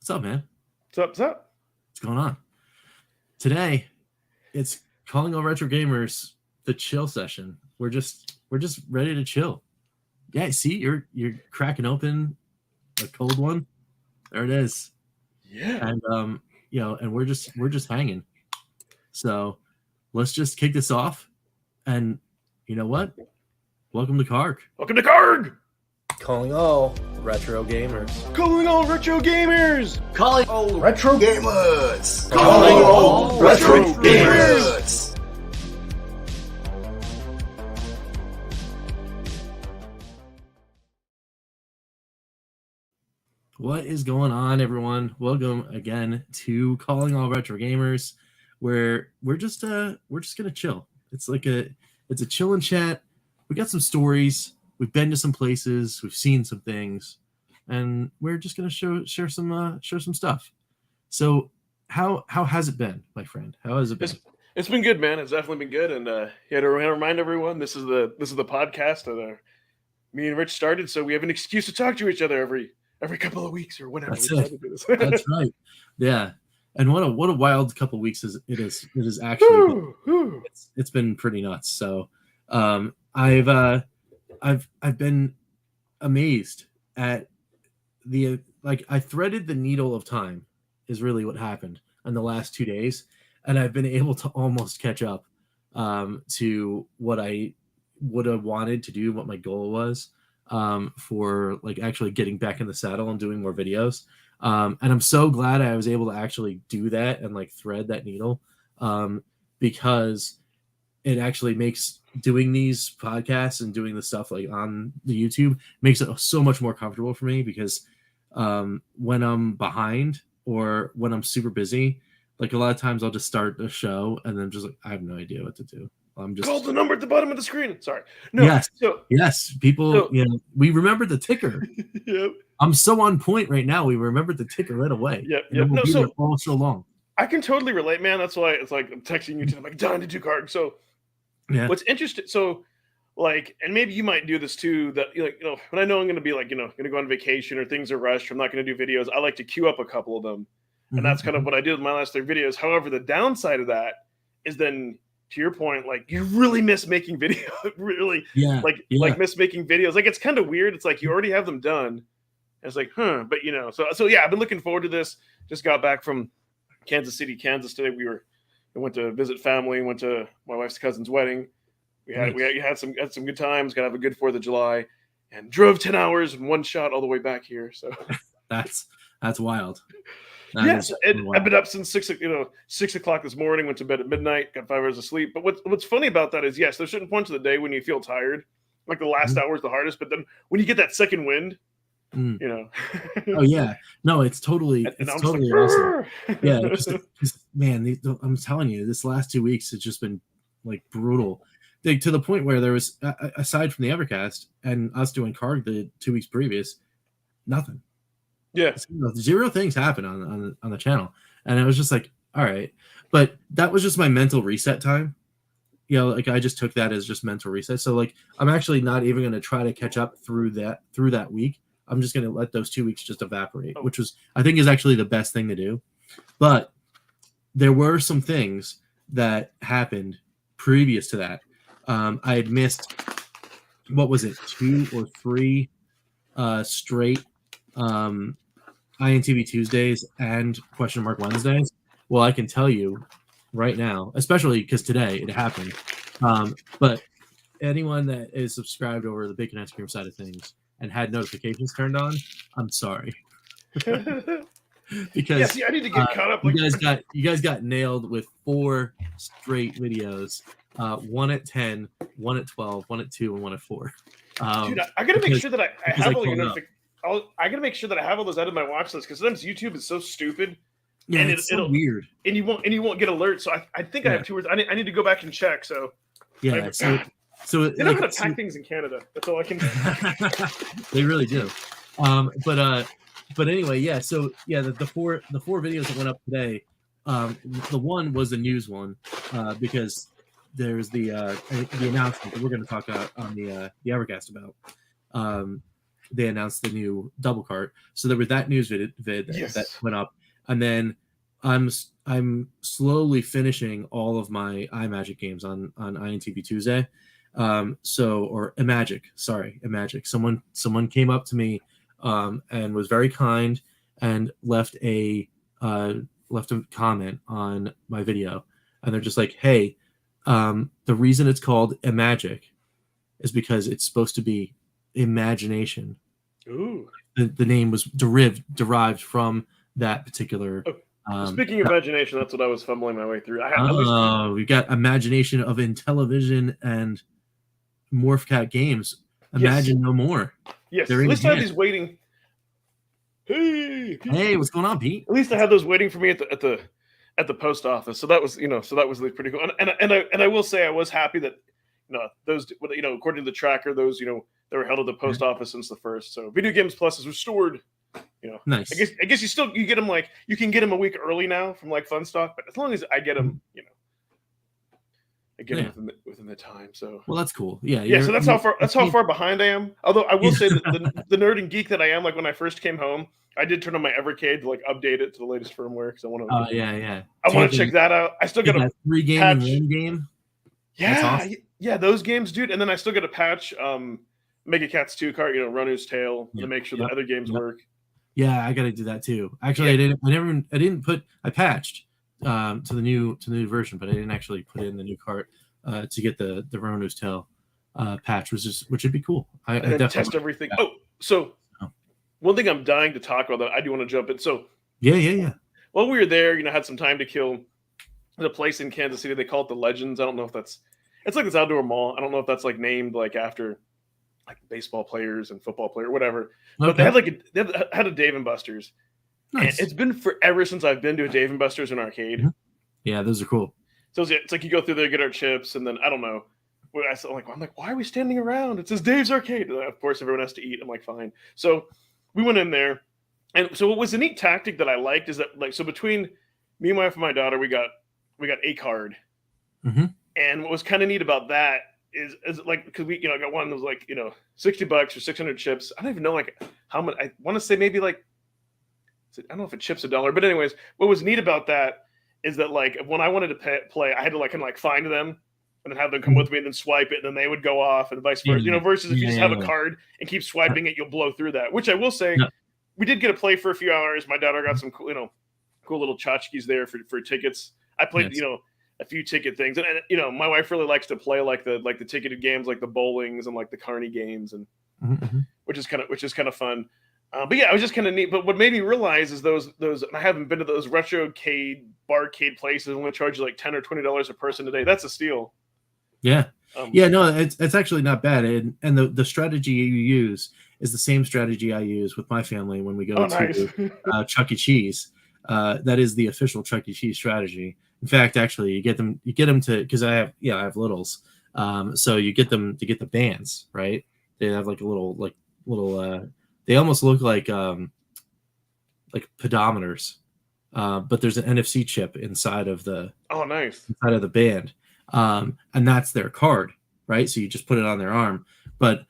What's up, man? What's up? What's going on? Today, it's calling all retro gamers the chill session. We're just ready to chill. Yeah, see, you're cracking open a cold one. There it is. Yeah. And and we're just hanging. So let's just kick this off. And you know what? Welcome to CARG. Welcome to CARG! Calling all retro gamers. Calling all retro gamers! Calling all retro gamers! Calling all retro gamers! What is going on, everyone? Welcome again to Calling All Retro Gamers, where we're just gonna chill. It's a chill and chat. We got some stories. We've been to some places. We've seen some things, and we're just gonna share some stuff. So, how has it been, my friend? How has it been? It's been good, man. It's definitely been good. And to remind everyone, this is the podcast that me and Rich started, so we have an excuse to talk to each other every couple of weeks or whenever we decide to do this. That's right. Yeah. And what a wild couple of weeks it is actually. It's been pretty nuts. So I've been amazed at I threaded the needle of time is really what happened in the last 2 days, and I've been able to almost catch up to what I would have wanted to do, what my goal was for actually getting back in the saddle and doing more videos. And I'm so glad I was able to actually do that and thread that needle because it actually makes doing these podcasts and doing the stuff on the YouTube makes it so much more comfortable for me, because when I'm behind or when I'm super busy, a lot of times I'll just start a show and then I have no idea what to do. I'm just call the number at the bottom of the screen. Sorry. No. Yes. People, we remember the ticker. Yep. I'm so on point right now. We remembered the ticker right away. Yep. We'll be there all so long. I can totally relate, man. That's why it's I'm texting you today. I'm like, Don, did you CARG? So what's interesting? So and maybe you might do this too, that when I know I'm going to be going to go on vacation or things are rushed, I'm not going to do videos. I like to queue up a couple of them. And that's kind of what I did with my last 3 videos. However, the downside of that is then, to your point, you really miss making videos. Really, miss making videos. It's kind of weird. It's you already have them done. And it's but So yeah, I've been looking forward to this. Just got back from Kansas City, Kansas today. We went to visit family. Went to my wife's cousin's wedding. We had some good times. Got to have a good 4th of July, and drove 10 hours in one shot all the way back here. So that's wild. Yes, I've been up since 6 o'clock this morning. Went to bed at midnight. Got 5 hours of sleep. But what's funny about that is, yes, there's certain points of the day when you feel tired. The last hour is the hardest. But then when you get that second wind, oh yeah, no, it's totally awesome. Yeah, man, I'm telling you, this last 2 weeks has just been brutal. To the point where there was, aside from the Evercast and us doing CARG the 2 weeks previous, nothing. Yeah, 0 things happen on the channel, and it was just all right. But that was just my mental reset time. I just took that as just mental reset. So I'm actually not even going to try to catch up through that week. I'm just going to let those 2 weeks just evaporate, which I think is actually the best thing to do. But there were some things that happened previous to that. I had missed, what was it, 2 or 3 straight INTV Tuesdays and question mark Wednesdays. Well, I can tell you right now, especially because today it happened. But anyone that is subscribed over the Bacon Ice Cream side of things and had notifications turned on, I'm sorry. Because I need to get caught up. You guys got nailed with 4 straight videos. 1 at 10, 1 at 12, 1 at 2, and 1 at 4. Dude, I gotta make sure that I have all your notifications. I gotta make sure that I have all those out of my watch list, because sometimes YouTube is so stupid. Yeah, and it's so weird. And you won't get alerts. So I think I have 2 words. I need to go back and check. So yeah, so they know how to pack things in Canada. That's all I can. They really do. But anyway, yeah. So yeah, the 4 videos that went up today. The one was the news one, because there's the announcement that we're going to talk about on the Evercast about. they announced the new double cart. So there was that news vid that went up, and then I'm slowly finishing all of my iMagic games on INTV Tuesday. Or Imagic. Someone came up to me and was very kind and left a comment on my video, and they're just like, "Hey, the reason it's called Imagic is because it's supposed to be imagination." Ooh. The name was derived from that particular. Speaking of imagination, that's what I was fumbling my way through. We got imagination of Intellivision and Morphcat Games. Imagine no more. Yes, at least I have these waiting. Hey, what's going on, Pete? At least I had those waiting for me at the post office. So that was pretty cool. And I will say I was happy that those according to the tracker, those they were held at the post office since the first. So Video Games Plus is restored. Nice. I guess you get them you can get them a week early now from Fun Stock, but as long as I get them, I get them within the time. So that's cool. Yeah. So that's how far behind I am. Although I will say that the nerd and geek that I am, when I first came home, I did turn on my Evercade to update it to the latest firmware because I want to. Oh yeah. I want to check that out. I still got a 3-game and 1-game. Yeah, awesome. Those games, dude. And then I still got to patch Mega Cats 2 cart, Runner's Tale, to make sure the other games work. Yeah, I got to do that too. Actually, I patched to the new version, but I didn't actually put in the new cart to get the Runner's Tale patch, which would be cool. I definitely test everything. So one thing I'm dying to talk about that I do want to jump in. So yeah. While we were there, had some time to kill. The place in Kansas City, they call it the Legends. I don't know if it's like this outdoor mall. I don't know if that's named after baseball players and football player, whatever. But they had a Dave and Buster's. Nice. And it's been forever since I've been to a Dave and Buster's in arcade. Mm-hmm. Yeah, those are cool. So it's you go through there, get our chips, and then I don't know. I'm like, why are we standing around? It says Dave's Arcade. And of course, everyone has to eat. I'm like, fine. So we went in there, and so what was a neat tactic that I liked is that so between me, my wife, and my daughter, we got a card. Mm-hmm. And what was kind of neat about that is because we got one that was $60 or 600 chips. I don't even know how much. I want to say maybe I don't know if it chips $1, but anyways, what was neat about that is that when I wanted to play, I had to find them and then have them come with me and then swipe it, and then they would go off and vice versa. Versus if you just have a card and keep swiping it, you'll blow through that. Which I will say, we did get to play for a few hours. My daughter got some cool little tchotchkes there for tickets. I played a few ticket things, and my wife really likes to play the ticketed games, like the bowlings and the Carney games, and which is kind of fun. But yeah, it was just kind of neat. But what made me realize is those I haven't been to those RetroKillDashNine barcade places, only charge you $10 or $20 a person today. That's a steal. Yeah. No, it's actually not bad. And the strategy you use is the same strategy I use with my family when we go to Chuck E. Cheese. That is the official Chuck E. Cheese strategy. In fact, actually, you get them to, because I have littles. So you get them to get the bands, right? They have a little they almost look like pedometers. But there's an NFC chip inside of the band. And that's their card, right? So you just put it on their arm. But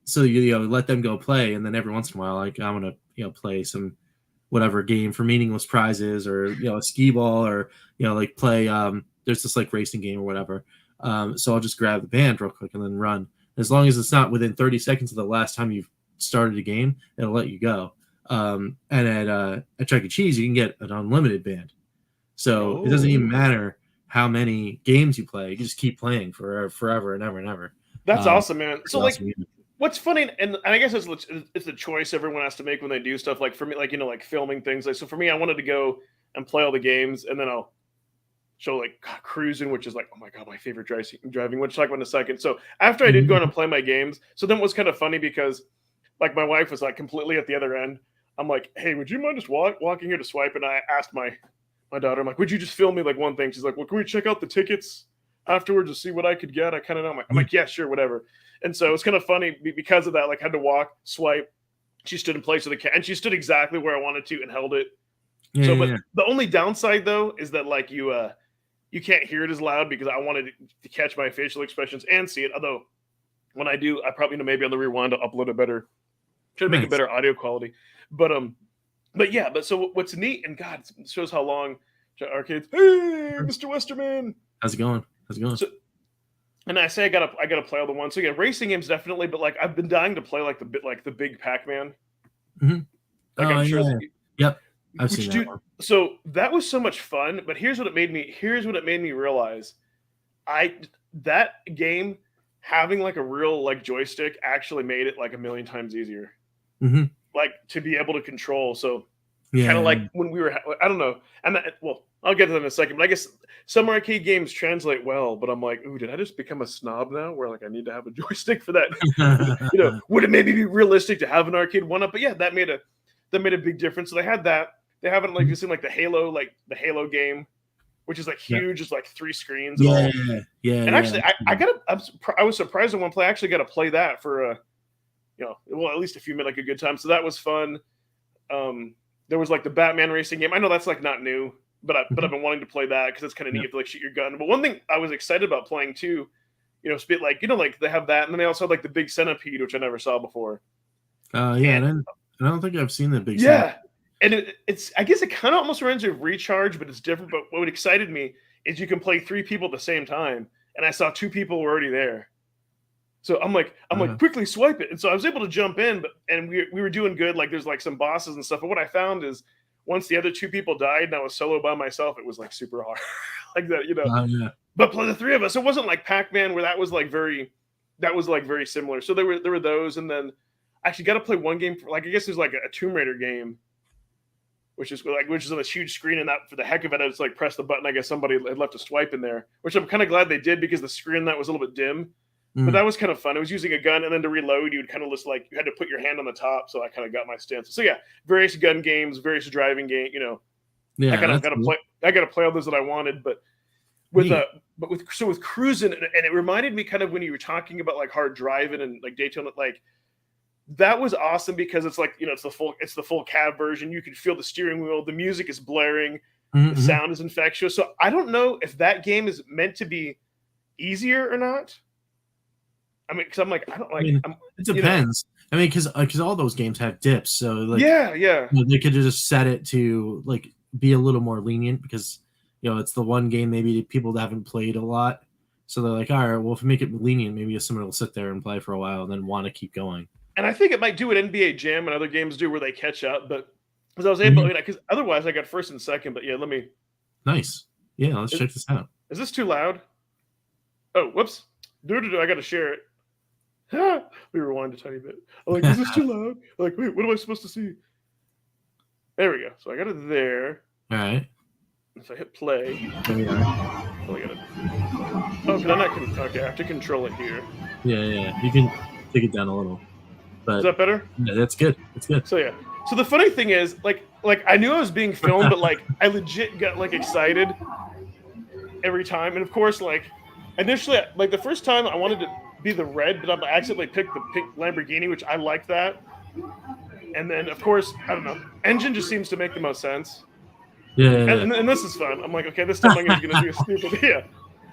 so you let them go play, and then every once in a while, I'm gonna play some whatever game for meaningless prizes, or a skee ball, or play there's this racing game or whatever. So I'll just grab the band real quick and then run. As long as it's not within 30 seconds of the last time you've started a game, it'll let you go. And at Chuck E. Cheese, you can get an unlimited band. So it doesn't even matter how many games you play. You just keep playing forever and ever and ever. That's awesome, man. So awesome. What's funny, and I guess it's the choice everyone has to make when they do stuff. For me, filming things. So for me, I wanted to go and play all the games, and then I'll show cruising, which is oh my god, my favorite driving. Which I'll talk about in a second. So after I did go on and play my games, so then it was kind of funny because my wife was completely at the other end. I'm like, hey, would you mind just walking here to swipe? And I asked my daughter, I'm like, would you just film me one thing? She's like, well, can we check out the tickets afterwards to see what I could get? I kind of know. I'm like, yeah, sure, whatever. And so it was kind of funny because of that. Had to walk, swipe. She stood in place of the cat, and she stood exactly where I wanted to and held it. The only downside though is that you can't hear it as loud because I wanted to catch my facial expressions and see it. Although when I do, I probably maybe on the rewind I'll upload it better, try to make it better audio quality. But yeah, but so what's neat, and God, it shows how long arcades. Hey, Mr. Westerman, how's it going? How's it going? So, and I say I gotta play all the ones. So yeah, racing games definitely, but like I've been dying to play like the big Pac-Man. Mm-hmm. Like I'm sure. Yep, I've seen that one. So that was so much fun. But here's what it made me realize. That game having like a real like joystick actually made it like a million times easier. Mm-hmm. Like to be able to control. So kind of like when we were, I don't know. Well, I'll get to that in a second. But I guess some arcade games translate well. But I'm like, ooh, did I just become a snob now? Where like I need to have a joystick for that? You know, would it maybe be realistic to have an arcade one-up? But yeah, that made a big difference. So they had that. They haven't like you've seen like the Halo game, which is like huge, it's like 3 screens. And actually, I was surprised at one play. I actually got to play that for at least a few minutes, like a good time. So that was fun. There was like the Batman racing game. I know that's like not new, but I've been wanting to play that because it's kind of neat to like shoot your gun. But one thing I was excited about playing too, like they have that, and then they also have like the big centipede, which I never saw before. I don't think I've seen the big. Yeah. And it's I guess it kind of almost reminds me of Recharge, but it's different. But what excited me is you can play 3 people at the same time, and I saw 2 people were already there. So I'm like quickly swipe it, and so I was able to jump in, and we were doing good. Like there's like some bosses and stuff. But what I found is once the other 2 people died, and I was solo by myself, it was like super hard, like that, But play the 3 of us, it wasn't like Pac-Man where that was like very similar. So there were those, and then I actually got to play one game for like I guess there's like a Tomb Raider game. Which is on a huge screen, and that for the heck of it, I just like press the button. I guess somebody had left a swipe in there, which I'm kind of glad they did because the screen that was a little bit dim. But that was kind of fun. It was using a gun, and then to reload, you would kind of just like you had to put your hand on the top. So I kind of got my stance. So yeah, various gun games, various driving game. Yeah, I kind of got to play. I got to play all those that I wanted, but with cruising, and it reminded me kind of when you were talking about like hard driving and like Daytona, like. That was awesome because it's like it's the full cab version. You can feel the steering wheel. The music is blaring. The sound is infectious. So I don't know if that game is meant to be easier or not. I mean, because I'm like I don't like. It depends. I mean, because all those games have dips. So like they could just set it to like be a little more lenient because it's the one game maybe people that haven't played a lot. So they're like, all right, well if we make it lenient, maybe someone will sit there and play for a while and then want to keep going. And I think it might do what NBA Jam and other games do where they catch up. But because I was able, because otherwise I got first and second. But yeah, let me. Nice. Yeah, let's check this out. Is this too loud? Oh, whoops. I got to share it. Let me rewind a tiny bit. I'm like, is this too loud? I'm like, wait, what am I supposed to see? There we go. So I got it there. All right. So I hit play. There we are. Oh, I got it. Oh, can I not? Okay, I have to control it here. Yeah. You can take it down a little. But, is that better? Yeah, that's good. That's good. So yeah. So the funny thing is, like I knew I was being filmed, but like I legit got like excited every time. And of course, like initially, like the first time I wanted to be the red, but I accidentally picked the pink Lamborghini, which I like that. And then of course, I don't know, engine just seems to make the most sense. Yeah. And this is fun. I'm like, okay, this time I'm gonna do a stupid. Yeah.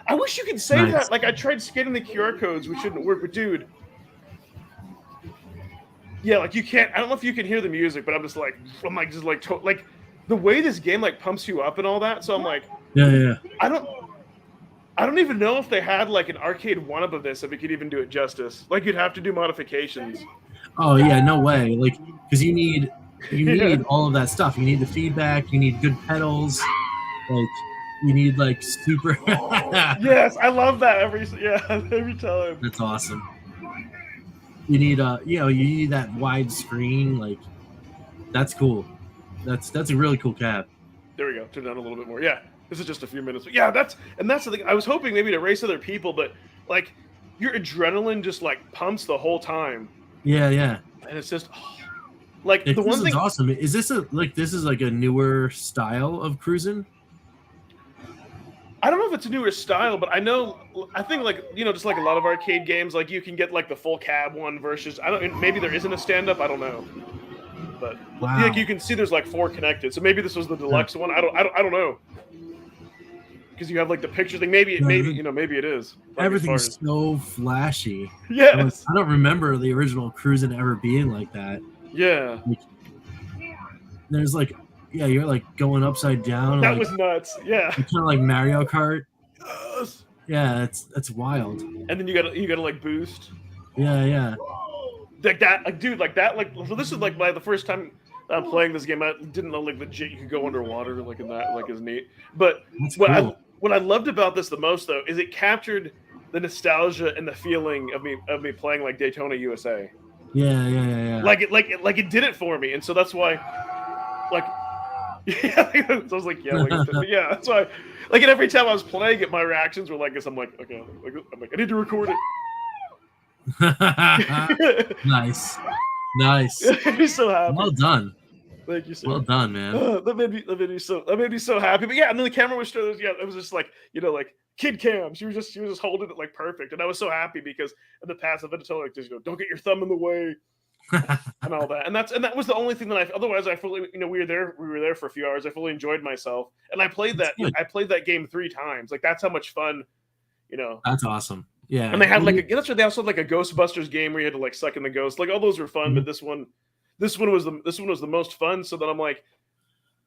I wish you could say that. Like I tried scanning the QR codes, which shouldn't work, but dude. Yeah, like you can't. I don't know if you can hear the music, but I'm like the way this game like pumps you up and all that. So I'm like, yeah. I don't even know if they had like an arcade one-up of this, if it could even do it justice. Like you'd have to do modifications. Oh yeah, no way. Like because you need all of that stuff. You need the feedback. You need good pedals. Like you need like super. Yes, I love that every time. That's awesome. You need you need that wide screen, like that's cool. That's a really cool cab. There we go. Turn down a little bit more. Yeah, this is just a few minutes. But yeah, that's the thing. I was hoping maybe to race other people, but like your adrenaline just like pumps the whole time. Yeah. And it's just like the one thing. This is awesome. Is this a newer style of cruising? I don't know if it's a newer style, but I think like, just like a lot of arcade games, like you can get like the full cab one versus, maybe there isn't a stand-up, I don't know. But like you can see there's like 4 connected. So maybe this was the deluxe one. I don't know. because you have like the picture thing. Maybe maybe it is. Like, everything's so flashy. Yes. I don't remember the original Cruis'n ever being like that. Yeah. Like, there's like, yeah, you're like going upside down. That like, was nuts. Yeah. kind of like Mario Kart. Yes. Yeah, that's wild. And then you gotta like boost. Yeah. Like that, like dude, like that, like so. This is like the first time I'm playing this game. I didn't know like legit you could go underwater like in that, like is neat. But That's what cool. I loved about this the most though is it captured the nostalgia and the feeling of me playing like Daytona USA. Yeah. Like it did it for me, and so that's why, like, yeah. So I was like, yeah, yeah. That's why, like, and every time I was playing it, my reactions were like this. I'm like, okay, I'm like, I need to record it. Nice. I'd be so happy. Well done. Thank you, sir. Well done, man. That made me so happy. But yeah, and then the camera was still, yeah, it was just like, like kid cam. She was just holding it like perfect, and I was so happy because in the past I've been told like, just don't get your thumb in the way. And all that, and that was the only thing that otherwise I fully, we were there for a few hours. I fully enjoyed myself, and I played that. I played that game 3 times. Like that's how much fun, That's awesome. Yeah, and they had like they also had like a Ghostbusters game where you had to like suck in the ghost. Like all those were fun, but this one was the most fun. So then I'm like,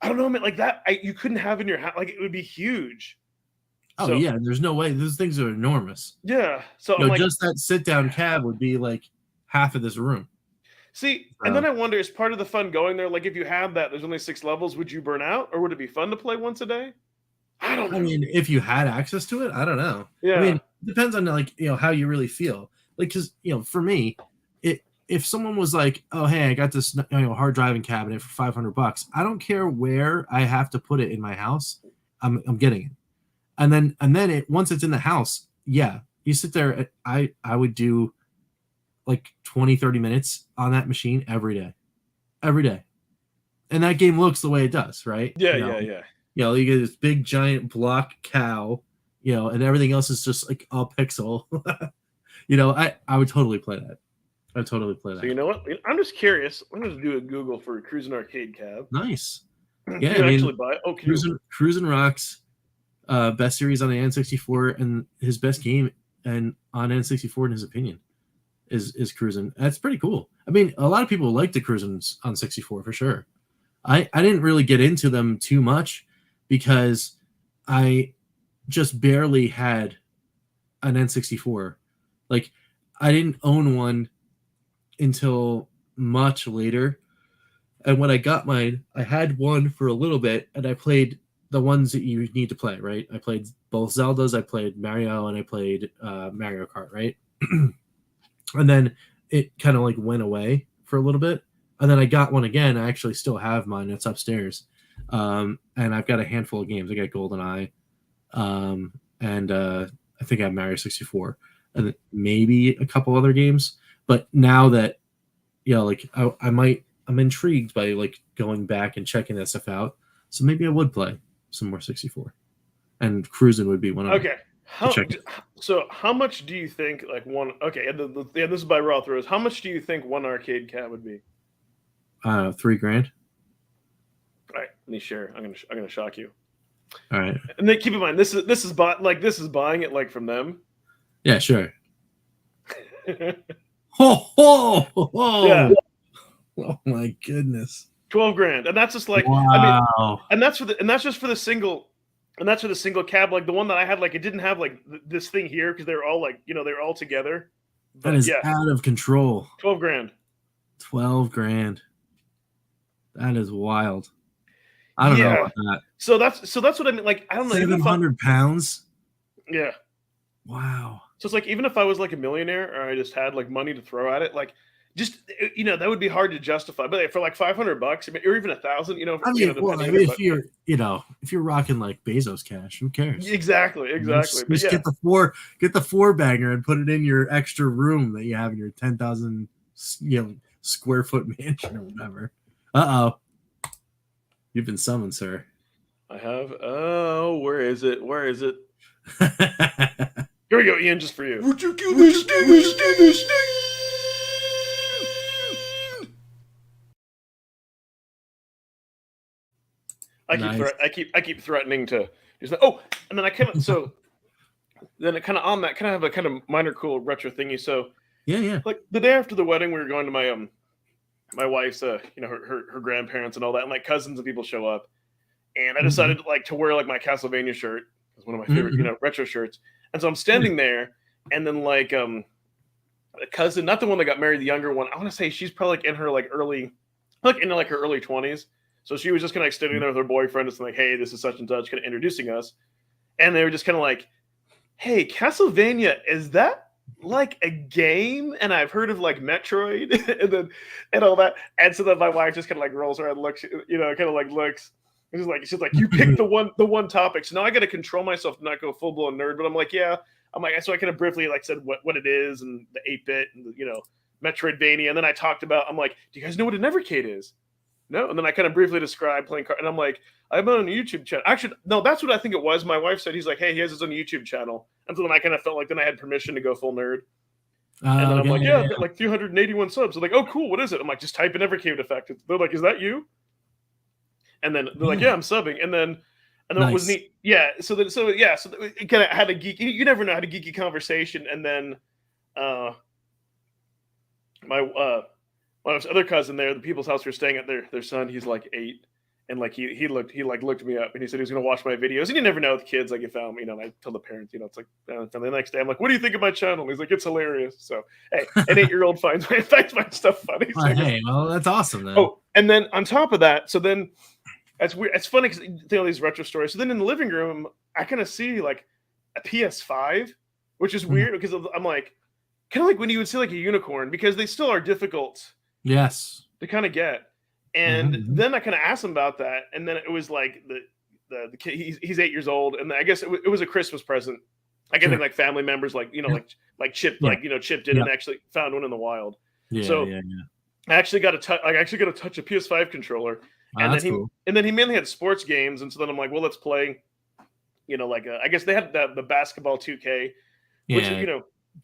I don't know, man. Like that, you couldn't have in your house. Like it would be huge. Oh yeah, there's no way. Those things are enormous. Yeah. So I'm like, just that sit down cab would be like half of this room. See, and then I wonder, is part of the fun going there? Like, if you had that, there's only 6 levels. Would you burn out, or would it be fun to play once a day? I don't know. I mean, if you had access to it, I don't know. Yeah. I mean, it depends on like how you really feel. Like, because for me, if someone was like, oh hey, I got this hard driving cabinet for $500, I don't care where I have to put it in my house, I'm getting it. And then once it's in the house, yeah, you sit there. I would do like 20-30 minutes on that machine every day, and that game looks the way it does, right? Yeah. You get this big giant block cow, and everything else is just like a pixel. I would totally play that. So you know what? I'm just curious. I'm going to do a Google for Cruis'n Arcade Cab. Nice. Yeah, actually buy it. Oh, Cruis'n rocks. Best series on the N64, and his best game and on N64 in his opinion is Cruis'n. That's pretty cool. I mean, a lot of people like the Cruis'n on 64 for sure. I didn't really get into them too much because I just barely had an N64. Like, I didn't own one until much later. And when I got mine, I had one for a little bit, and I played the ones that you need to play, right? I played both Zeldas, I played Mario, and I played Mario Kart, right? And then it kind of like went away for a little bit. And then I got one again. I actually still have mine. It's upstairs. And I've got a handful of games. I got GoldenEye. And I think I have Mario 64. And maybe a couple other games. But now that, I'm intrigued by like going back and checking that stuff out. So maybe I would play some more 64. And Cruis'n would be one of them. Okay. How much do you think like one? Okay, and this is by Raw Throws. How much do you think one arcade cab would be? $3,000. All right, let me share. I'm gonna shock you. All right. And then keep in mind this is buying it like from them. Yeah, sure. ho! Yeah. Oh my goodness. $12,000, and that's just like wow. I mean, and that's just for the single. And that's for the single cab. Like the one that I had, like it didn't have like this thing here because they're all like, they're all together. But, that is out of control. $12,000. $12,000. That is wild. I don't know about that. So that's what I mean. Like I don't know. 700 pounds. Yeah. Wow. So it's like even if I was like a millionaire or I just had like money to throw at it, like just that would be hard to justify. But for like $500, or even $1,000, I mean, if you're rocking like Bezos cash, who cares? Exactly. Just get the four banger and put it in your extra room that you have in your 10,000 square foot mansion or whatever. You've been summoned, sir. I have. Oh, where is it? Here we go, Ian, just for you. Would you kill this thing? I keep threatening to He's like, oh, and then I kind of then it kind of on that kind of have a kind of minor cool retro thingy. So yeah. Like the day after the wedding, we were going to my wife's her grandparents and all that, and like cousins and people show up, and I decided to wear like my Castlevania shirt. It's one of my favorite retro shirts, and so I'm standing there, and then like a cousin, not the one that got married, the younger one. I want to say she's probably in her early 20s. So she was just kind of standing there with her boyfriend, just like, hey, this is such and such, kind of introducing us, and they were just kind of like, hey, Castlevania, is that like a game? And I've heard of like Metroid and all that. And so then my wife just kind of like rolls around and looks, kind of like looks. She's like, you picked the one topic. So now I got to control myself to not go full blown nerd. But I'm like, yeah. I'm like, so I kind of briefly said what it is and the 8-bit and Metroidvania. And then I talked about, I'm like, do you guys know what an Evercade is? No. And then I kind of briefly described playing cards. And I'm like, I'm on a YouTube channel. Actually, no, that's what I think it was. My wife said, he's like, hey, he has his own YouTube channel. And so then I kind of felt like then I had permission to go full nerd. And then I'm like, yeah, like 381 subs. They're like, oh, cool. What is it? I'm like, just type in Evercade effect. They're like, is that you? And then they're like, yeah, I'm subbing. And then nice. It was neat. Yeah. So it kind of had a geeky, you never know, had a geeky conversation. And then my other cousin there, the people's house we were staying at, their son, he's like 8. And like he looked me up and he said he was going to watch my videos. And you never know with kids, like if and I tell the parents, it's like the next day I'm like, what do you think of my channel? And he's like, it's hilarious. So hey, an 8-year-old finds my stuff funny. So hey, well, that's awesome then. Oh, and then on top of that, so then that's weird. It's funny because you think all these retro stories. So then in the living room, I kind of see like a PS5, which is weird because I'm like, kind of like when you would see like a unicorn, because they still are difficult. Yes. To kind of get. And then I kind of asked him about that, and then it was like the kid. He's 8 years old, and I guess it was a Christmas present. I think like family members, like Chip, Chip did and actually found one in the wild. Yeah, so I actually got to touch. I actually got to touch a PS5 controller, and then he mainly had sports games, and so then I'm like, well, let's play. I guess they had the basketball 2K, which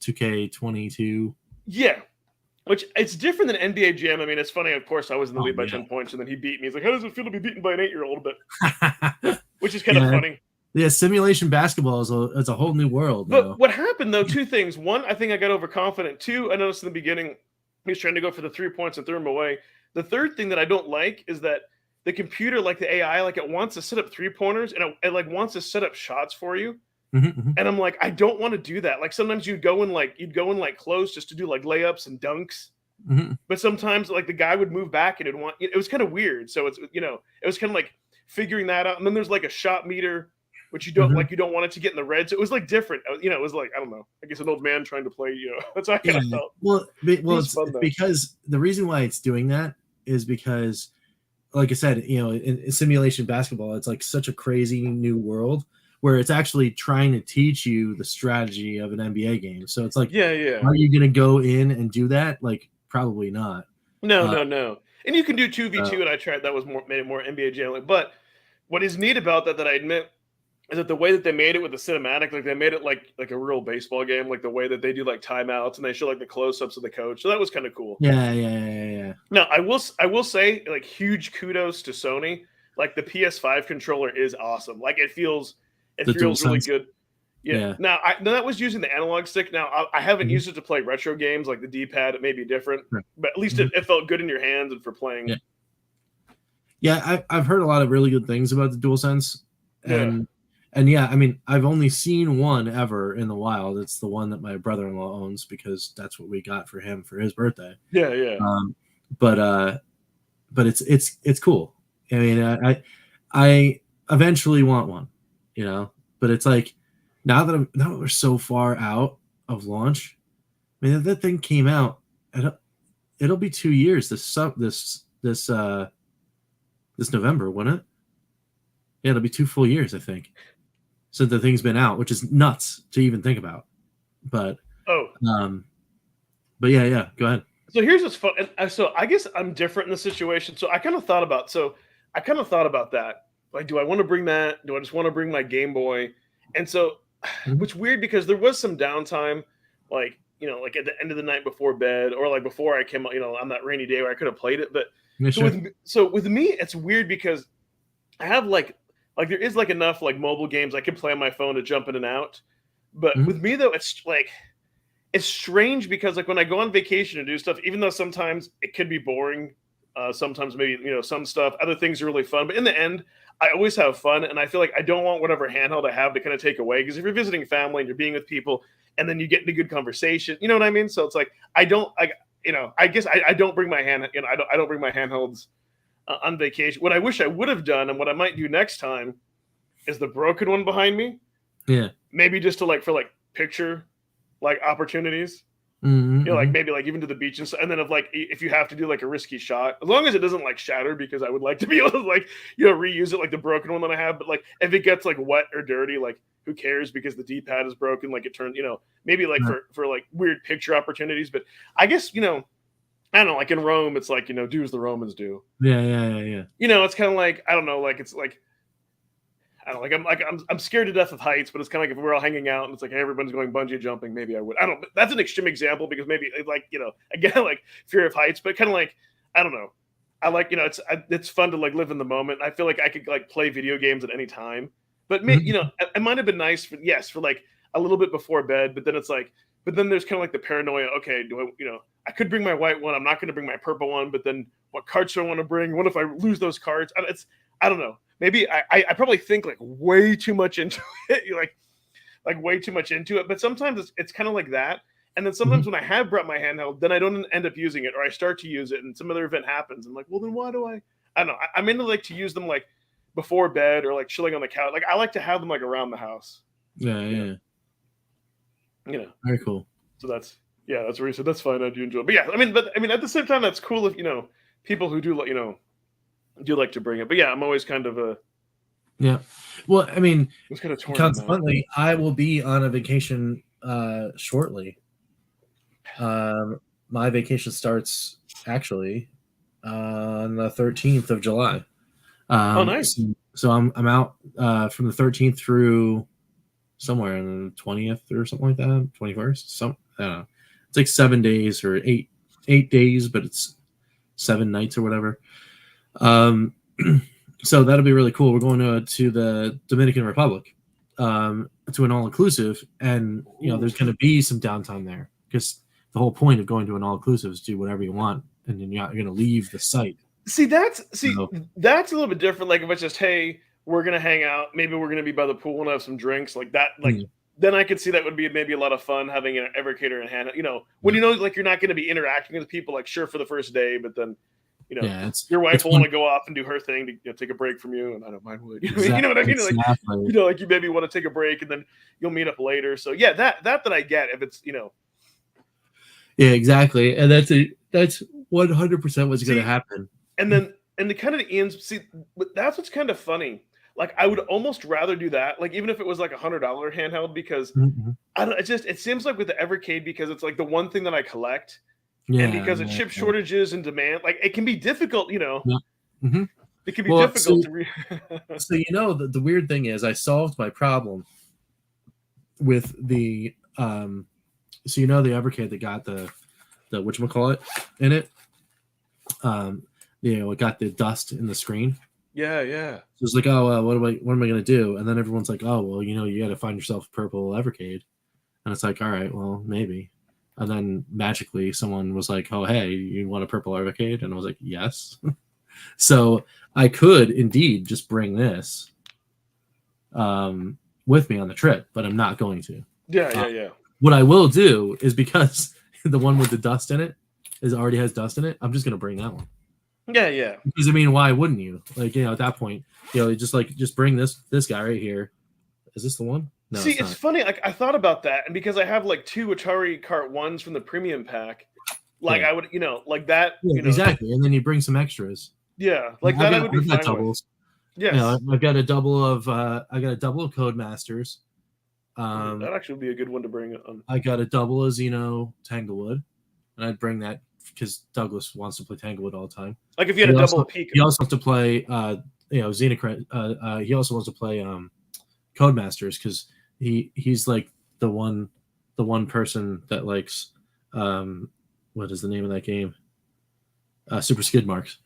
2K22. Yeah. Which it's different than NBA Jam. I mean, it's funny. Of course, I was in the lead by 10 points, and then he beat me. He's like, "How does it feel to be beaten by an 8-year-old?" But which is kind of funny. Yeah, simulation basketball is a whole new world. But what happened though? 2 things. 1, I think I got overconfident. 2, I noticed in the beginning he was trying to go for the 3 points and threw him away. The third thing that I don't like is that the computer, like the AI, like it wants to set up 3-pointers and it like wants to set up shots for you. And I'm like, I don't want to do that. Like sometimes you'd go in close just to do like layups and dunks. But sometimes like the guy would move back and it was kind of weird. So it's it was kind of like figuring that out. And then there's like a shot meter, which you don't you don't want it to get in the red. So it was like different. It was like, I don't know. I guess an old man trying to play. That's how I kind of felt. Well, it's because the reason why it's doing that is because, like I said, in simulation basketball, it's like such a crazy new world, where it's actually trying to teach you the strategy of an NBA game. So it's like, are you going to go in and do that? Like, probably not. No. And you can do 2v2, and I tried. That made it more NBA Jam. But what is neat about that I admit, is that the way that they made it with the cinematic, like they made it like a real baseball game, like the way that they do like timeouts and they show like the close-ups of the coach. So that was kind of cool. Yeah. Now, I will say, like, huge kudos to Sony. Like the PS5 controller is awesome. Like it feels really good. Yeah. Now that was using the analog stick. Now I haven't used it to play retro games like the D-pad. It may be different, but at least it felt good in your hands and for playing. Yeah, I've heard a lot of really good things about the DualSense, and I mean, I've only seen one ever in the wild. It's the one that my brother-in-law owns because that's what we got for him for his birthday. Yeah. But it's cool. I mean, I eventually want one. But it's like now that we're so far out of launch, I mean, that thing came out, it'll be 2 years this November, won't it? Yeah, it'll be 2 full years, I think, since the thing's been out, which is nuts to even think about. But yeah, go ahead. So here's what's fun. So I guess I'm different in the situation. So I kind of thought about that. Like, do I want to bring that? Do I just want to bring my Game Boy? And so, which weird because there was some downtime, like at the end of the night before bed, or like before I came, on that rainy day where I could have played it. But with me, it's weird because I have like Like there is like enough like mobile games I can play on my phone to jump in and out. But with me though, it's like it's strange because like when I go on vacation and do stuff, even though sometimes it could be boring, sometimes maybe some stuff, other things are really fun. But in the end, I always have fun, and I feel like I don't want whatever handheld I have to kind of take away. Because if you're visiting family and you're being with people, and then you get into good conversation, you know what I mean? So it's like I don't, I guess I don't bring my I don't bring my handhelds on vacation. What I wish I would have done, and what I might do next time, is the broken one behind me. Yeah. Maybe just to like for like picture like opportunities. Like maybe like even to the beach and stuff. And then if you have to do like a risky shot, as long as it doesn't like shatter, because I would like to be able to like reuse it like the broken one that I have. But like if it gets like wet or dirty, like who cares, because the D-pad is broken, like it turned, maybe like for like weird picture opportunities. But I guess I don't know, like in Rome, it's like do as the Romans do. Yeah. It's kind of like I don't know, like it's like I don't like I'm scared to death of heights, but it's kind of like if we're all hanging out and it's like, hey, everyone's going bungee jumping, maybe I would. I don't. That's an extreme example because maybe like again like fear of heights, but kind of like I don't know. I like it's fun to like live in the moment. I feel like I could like play video games at any time, but it might have been nice for like a little bit before bed, but then it's like, but then there's kind of like the paranoia. Okay, do I I could bring my white one. I'm not going to bring my purple one, but then what cards do I want to bring? What if I lose those cards? I don't know. Maybe I probably think like way too much into it, like way too much into it. But sometimes it's kind of like that. And then sometimes when I have brought my handheld, then I don't end up using it, or I start to use it, and some other event happens. I'm like, well, then why do I don't know. I'm into like to use them like before bed or like chilling on the couch. Like I like to have them like around the house. Yeah. Very cool. So that's where he said that's fine. I do enjoy it. But yeah, I mean at the same time, that's cool if people who do do like to bring it. But yeah, I'm always kind of a well, I mean, it's kind of torn. Consequently, I will be on a vacation shortly. My vacation starts actually on the 13th of July. Oh, nice. So I'm out from the 13th through somewhere in the 20th or something like that, 21st. I don't know. It's like 7 days or eight days, but it's 7 nights or whatever. So that'll be really cool. We're going to the Dominican Republic to an all-inclusive, and there's going to be some downtime there, because the whole point of going to an all-inclusive is do whatever you want, and then you're not going to leave the site. That's a little bit different. Like if it's just, hey, we're going to hang out, maybe we're going to be by the pool and have some drinks like that, like then I could see that would be maybe a lot of fun having an Evercator in hand. When like you're not going to be interacting with people, like sure for the first day, but then your wife will want to go off and do her thing to take a break from you, and I don't mind what you know what I mean. Like like you maybe want to take a break and then you'll meet up later. So yeah, that I get if it's Yeah, exactly, and that's 100% what's going to happen. And then the kind of the ends. See, that's what's kind of funny. Like I would almost rather do that, like even if it was like $100 handheld, because I don't. It seems like with the Evercade, because it's like the one thing that I collect. Yeah, and because of chip shortages and demand, like it can be difficult, It can be difficult to so the weird thing is I solved my problem with the the Evercade that got the whatchamacallit in it. It got the dust in the screen. Yeah. So it's like, oh, what am I gonna do? And then everyone's like, oh, well, you got to find yourself a purple Evercade, and it's like, all right, well, maybe. And then magically someone was like, oh, hey, you want a purple Evercade? And I was like, yes. So I could indeed just bring this with me on the trip, but I'm not going to. Yeah. What I will do is, because the one with the dust in it already has dust in it, I'm just going to bring that one. Yeah. Because, why wouldn't you? Like, at that point, just bring this guy right here. Is this the one? No, see, it's funny. Like I thought about that, and because I have like 2 Atari Cart 1s from the premium pack, like I would, like that. Exactly, and then you bring some extras. Yeah, like that. I would be fine doubles. Yes, I've got a double of Codemasters. That actually would be a good one to bring on. I got a double of Xeno Tanglewood, and I'd bring that because Douglas wants to play Tanglewood all the time. Like if you had a double peak, he also wants to play, Xenocrat. He also wants to play Codemasters, because he's like the one person that likes what is the name of that game? Super Skid Marks,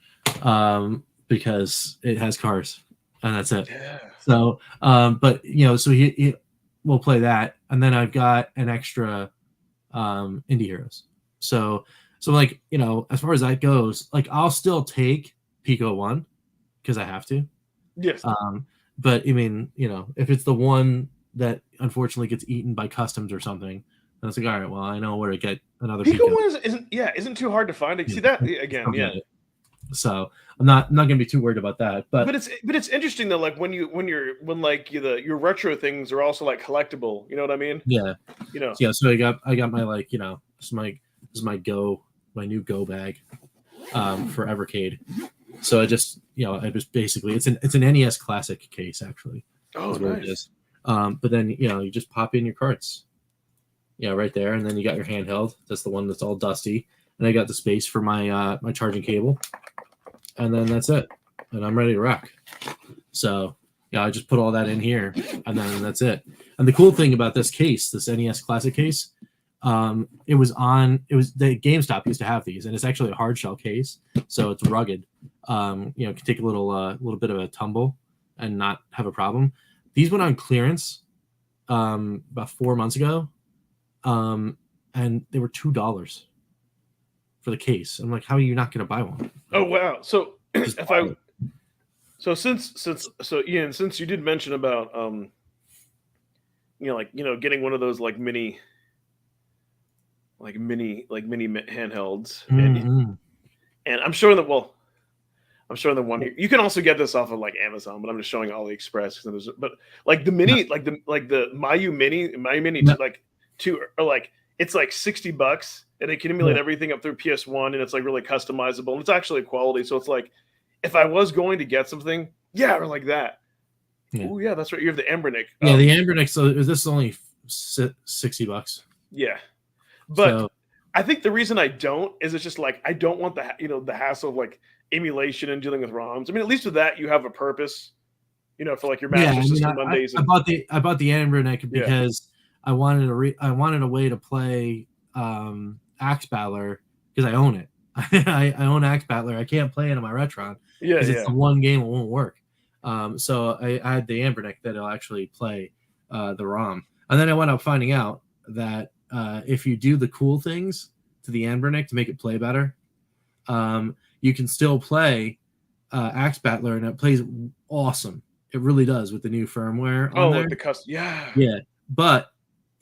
because it has cars, and that's it. Yeah. So, but so he will play that, and then I've got an extra Indie Heroes. So like as far as that goes, like I'll still take Pico 1 because I have to. Yes. But I mean, if it's the one that unfortunately gets eaten by customs or something, then it's like, all right, well, I know where to get another Pico Pico. 1 isn't too hard to find. See that again, yeah. So I'm not gonna be too worried about that. But it's interesting though, like when your retro things are also like collectible. You know what I mean? Yeah. Yeah. So I got my like this is my new Go bag for Evercade. So I just basically it's an NES Classic case actually. Oh, nice. It is. But then you just pop in your carts. Yeah, right there, and then you got your handheld. That's the one that's all dusty, and I got the space for my my charging cable, and then that's it, and I'm ready to rock. So I just put all that in here, and then that's it. And the cool thing about this case, this NES Classic case, it was the GameStop used to have these, and it's actually a hard shell case, so it's rugged. It can take a little bit of a tumble and not have a problem. These went on clearance about 4 months ago. And they were $2 for the case. I'm like, how are you not going to buy one? Oh wow! So Ian, since you did mention about getting one of those like mini handhelds, and I'm sure that the one here you can also get this off of like Amazon, but I'm just showing AliExpress. But like the mini, like the Mayu Mini, like. Two or like it's like $60 and it can emulate everything up through PS1 and it's like really customizable and it's actually quality. So it's like if I was going to get something, or like that. Yeah. Oh yeah, that's right. You have the Embernick. Yeah, the Embernick. So this is only $60. Yeah, but I think the reason I don't is it's just like I don't want the hassle of like emulation and dealing with ROMs. I mean, at least with that you have a purpose. For like your Master System Mondays. I bought the Embernick because. I wanted a way to play Axe Battler because I own it. I own Axe Battler. I can't play it on my Retron because it's the one game it won't work. So I had the Embernick that'll actually play the ROM. And then I wound up finding out that if you do the cool things to the Embernick to make it play better, you can still play Axe Battler and it plays awesome. It really does with the new firmware. Like the custom, yeah, but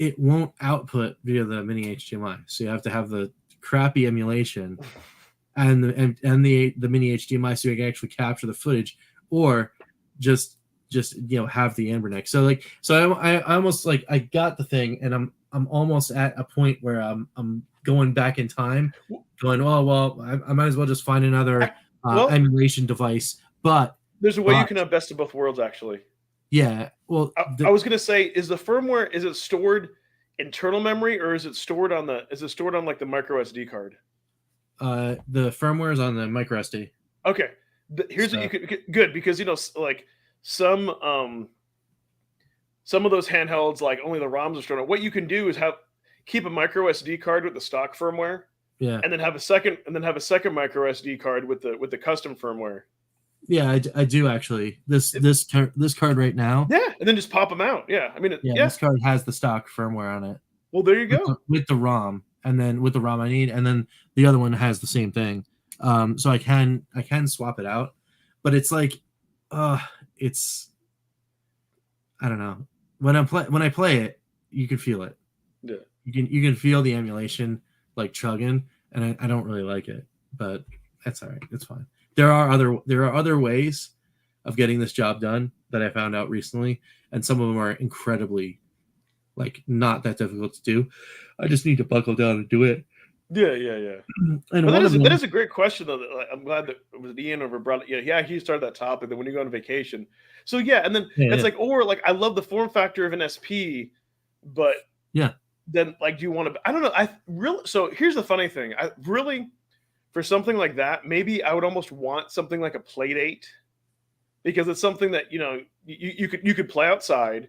it won't output via the mini HDMI, so you have to have the crappy emulation and the mini HDMI, so you can actually capture the footage, or just have the Embernick. So I almost like I got the thing, and I'm almost at a point where I'm going back in time, going, oh well, I might as well just find another emulation device. But there's a way you can have best of both worlds, actually. Yeah, well, I was gonna say, is the firmware stored internal memory or is it stored on like the micro SD card? The firmware is on the micro SD. Okay, here's what you could good because like some of those handhelds, like only the ROMs are stored on. What you can do is keep a micro SD card with the stock firmware, and then have a second micro SD card with the custom firmware. Yeah, I do actually. This card right now. Yeah, and then just pop them out. Yeah, I mean, this card has the stock firmware on it. Well, there you go. With the ROM, and then with the ROM I need, and then the other one has the same thing. So I can swap it out, but it's like, it's, I don't know. When I play it, you can feel it. Yeah, you can feel the emulation like chugging, and I don't really like it, but that's all right. It's fine. There are other ways of getting this job done that I found out recently, and some of them are incredibly, like, not that difficult to do. I just need to buckle down and do it. Yeah. And that is a great question, though. I'm glad that it was Ian over brought it. Yeah, he started that topic. That when you go on vacation, so and then it's like, or like, I love the form factor of an SP, but then like, do you want to? I don't know. So here's the funny thing. I really. For something like that, maybe I would almost want something like a Playdate, because it's something that you could play outside.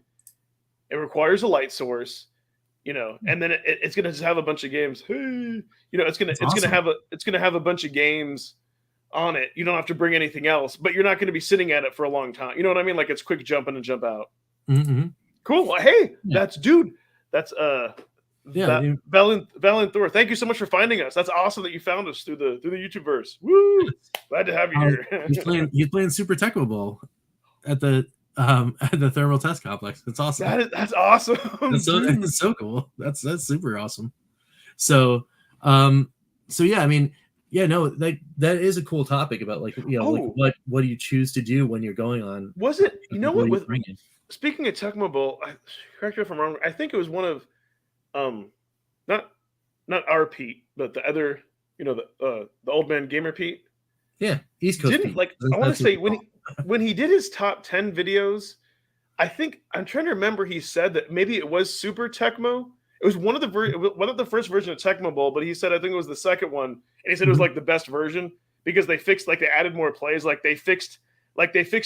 It requires a light source, and then it's gonna just have a bunch of games. It's gonna have a bunch of games on it. You don't have to bring anything else, but you're not going to be sitting at it for a long time. You know what I mean? Like it's quick jump in and jump out. Mm-hmm. Cool. Well, hey, Yeah. That's Valiant Thor. Thank you so much for finding us. That's awesome that you found us through the YouTubeverse. Woo! Glad to have you here. He's playing Super Tecmo Bowl at the thermal test complex. That's awesome. That's awesome. That's so cool. That's super awesome. So yeah, I mean, yeah, no, that is a cool topic about like, you know, like what do you choose to do when you're going on? Was it, you know what, with speaking of Tecmo Bowl, correct me if I'm wrong, I think it was one of not our Pete, but the other, you know, the old man gamer Pete. Yeah, East Coast didn't Pete. Like I want to say when he did his top 10 videos, I think I'm trying to remember, he said that maybe it was Super Tecmo. It was one of the first version of Tecmo Bowl, but he said I think it was the second one, and he said it was like the best version because they fixed, like they added more plays, like they fixed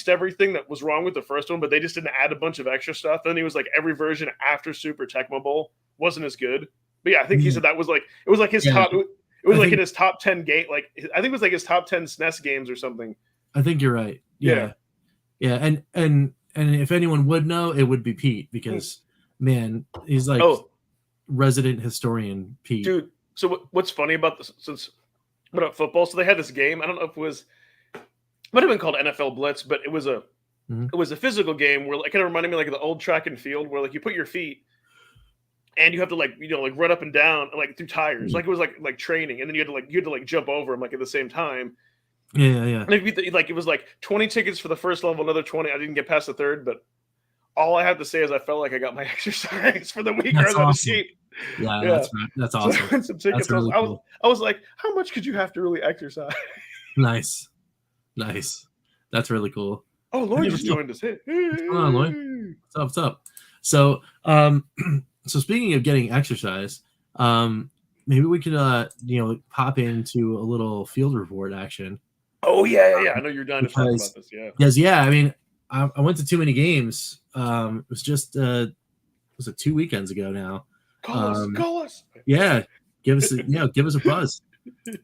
everything that was wrong with the first one, but they just didn't add a bunch of extra stuff. Then he was like every version after Super Tecmo Bowl wasn't as good. But yeah, I think he said that was like it was like his top. It was like in his top 10 game. Like I think it was like his top 10 SNES games or something. I think you're right. Yeah. And if anyone would know, it would be Pete because man, he's like resident historian Pete. Dude, so what's funny about this? Since what about football? So they had this game. I don't know if it was, might have been called NFL Blitz, but it was a physical game where like kind of reminded me like of the old track and field where like you put your feet and you have to like, you know, like run up and down like through tires. Like it was like training, and then you had to jump over them like at the same time. Yeah. And it was like 20 tickets for the first level, another 20. I didn't get past the third, but all I have to say is I felt like I got my exercise for the week. That's I was awesome. Yeah, that's awesome. So some tickets. That's really cool. I was like, how much could you have to really exercise? Nice. That's really cool. Oh, Lloyd just joined us. Hey. What's going on, Lloyd? What's up? So, so speaking of getting exercise, maybe we could, pop into a little field report action. Oh yeah. I know you're dying to talk about this. Yeah. Yes, yeah. I mean, I went to too many games. It was just was it 2 weekends ago now? Call us. Yeah, give us a buzz. We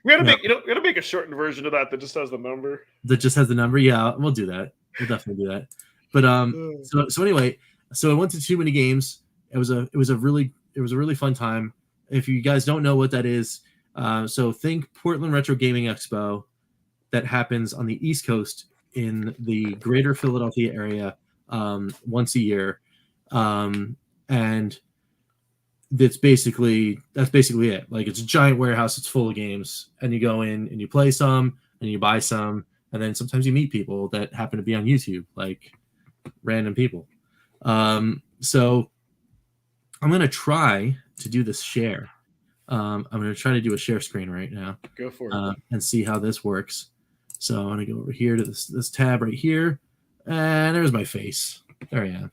gotta make a shortened version of that just has the number. That just has the number. Yeah, we'll do that. We'll definitely do that. But so anyway, so I went to too many games. It was a really fun time. If you guys don't know what that is, so think Portland Retro Gaming Expo that happens on the East Coast in the greater Philadelphia area once a year. And that's basically it. Like it's a giant warehouse, it's full of games, and you go in and you play some and you buy some, and then sometimes you meet people that happen to be on YouTube, like random people. So I'm gonna try to do this share. I'm gonna try to do a share screen right now. Go for it. And see how this works. So I'm gonna go over here to this tab right here, and there's my face. There I am.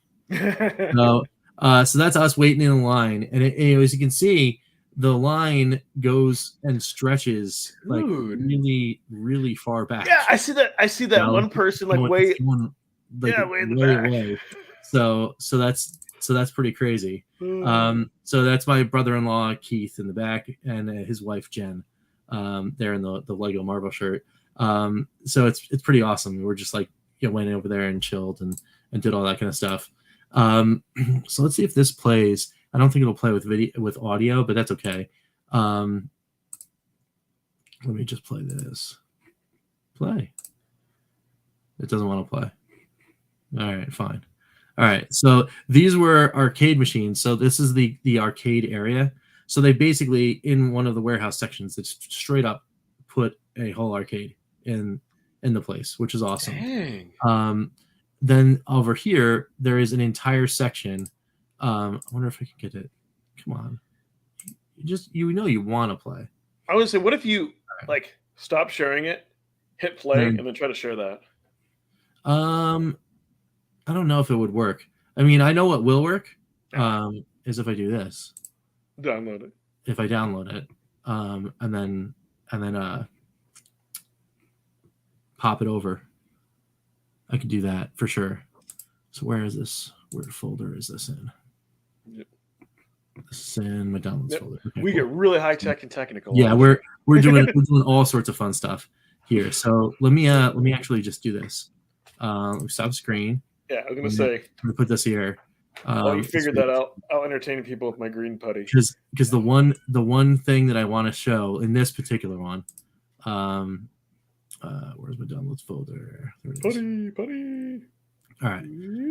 So that's us waiting in line, and as you can see, the line goes and stretches like really, really far back. Yeah, I see that one person like way in the back. So that's pretty crazy. So that's my brother-in-law Keith in the back, and his wife Jen. There in the Lego Marvel shirt. So it's pretty awesome. We're just like went over there and chilled and did all that kind of stuff. So let's see if this plays. I don't think it'll play with audio, but that's okay. Let me just play this. Play. It doesn't want to play. All right, fine. All right, so these were arcade machines. So this is the arcade area. So they basically, in one of the warehouse sections, it's straight up put a whole arcade in the place, which is awesome. Dang. Then over here, there is an entire section. I wonder if I can get it. Come on. You want to play. I would say, what if you like stop sharing it, hit play, and then try to share that? I don't know if it would work. I mean, I know what will work. Is if I do this. Download it. If I download it, and then pop it over. I could do that for sure. So where is this? Where folder is this in? Yep. This is in my downloads folder. Okay, we get really high tech and technical. Yeah, we're doing all sorts of fun stuff. here. So let me actually just do this. Let me stop screen. Yeah, I was gonna say. I'm gonna put this here. While you figured that out, I'll entertain people with my green putty. Because the one thing that I want to show in this particular one, where's my downloads folder? There it is. Putty. All right.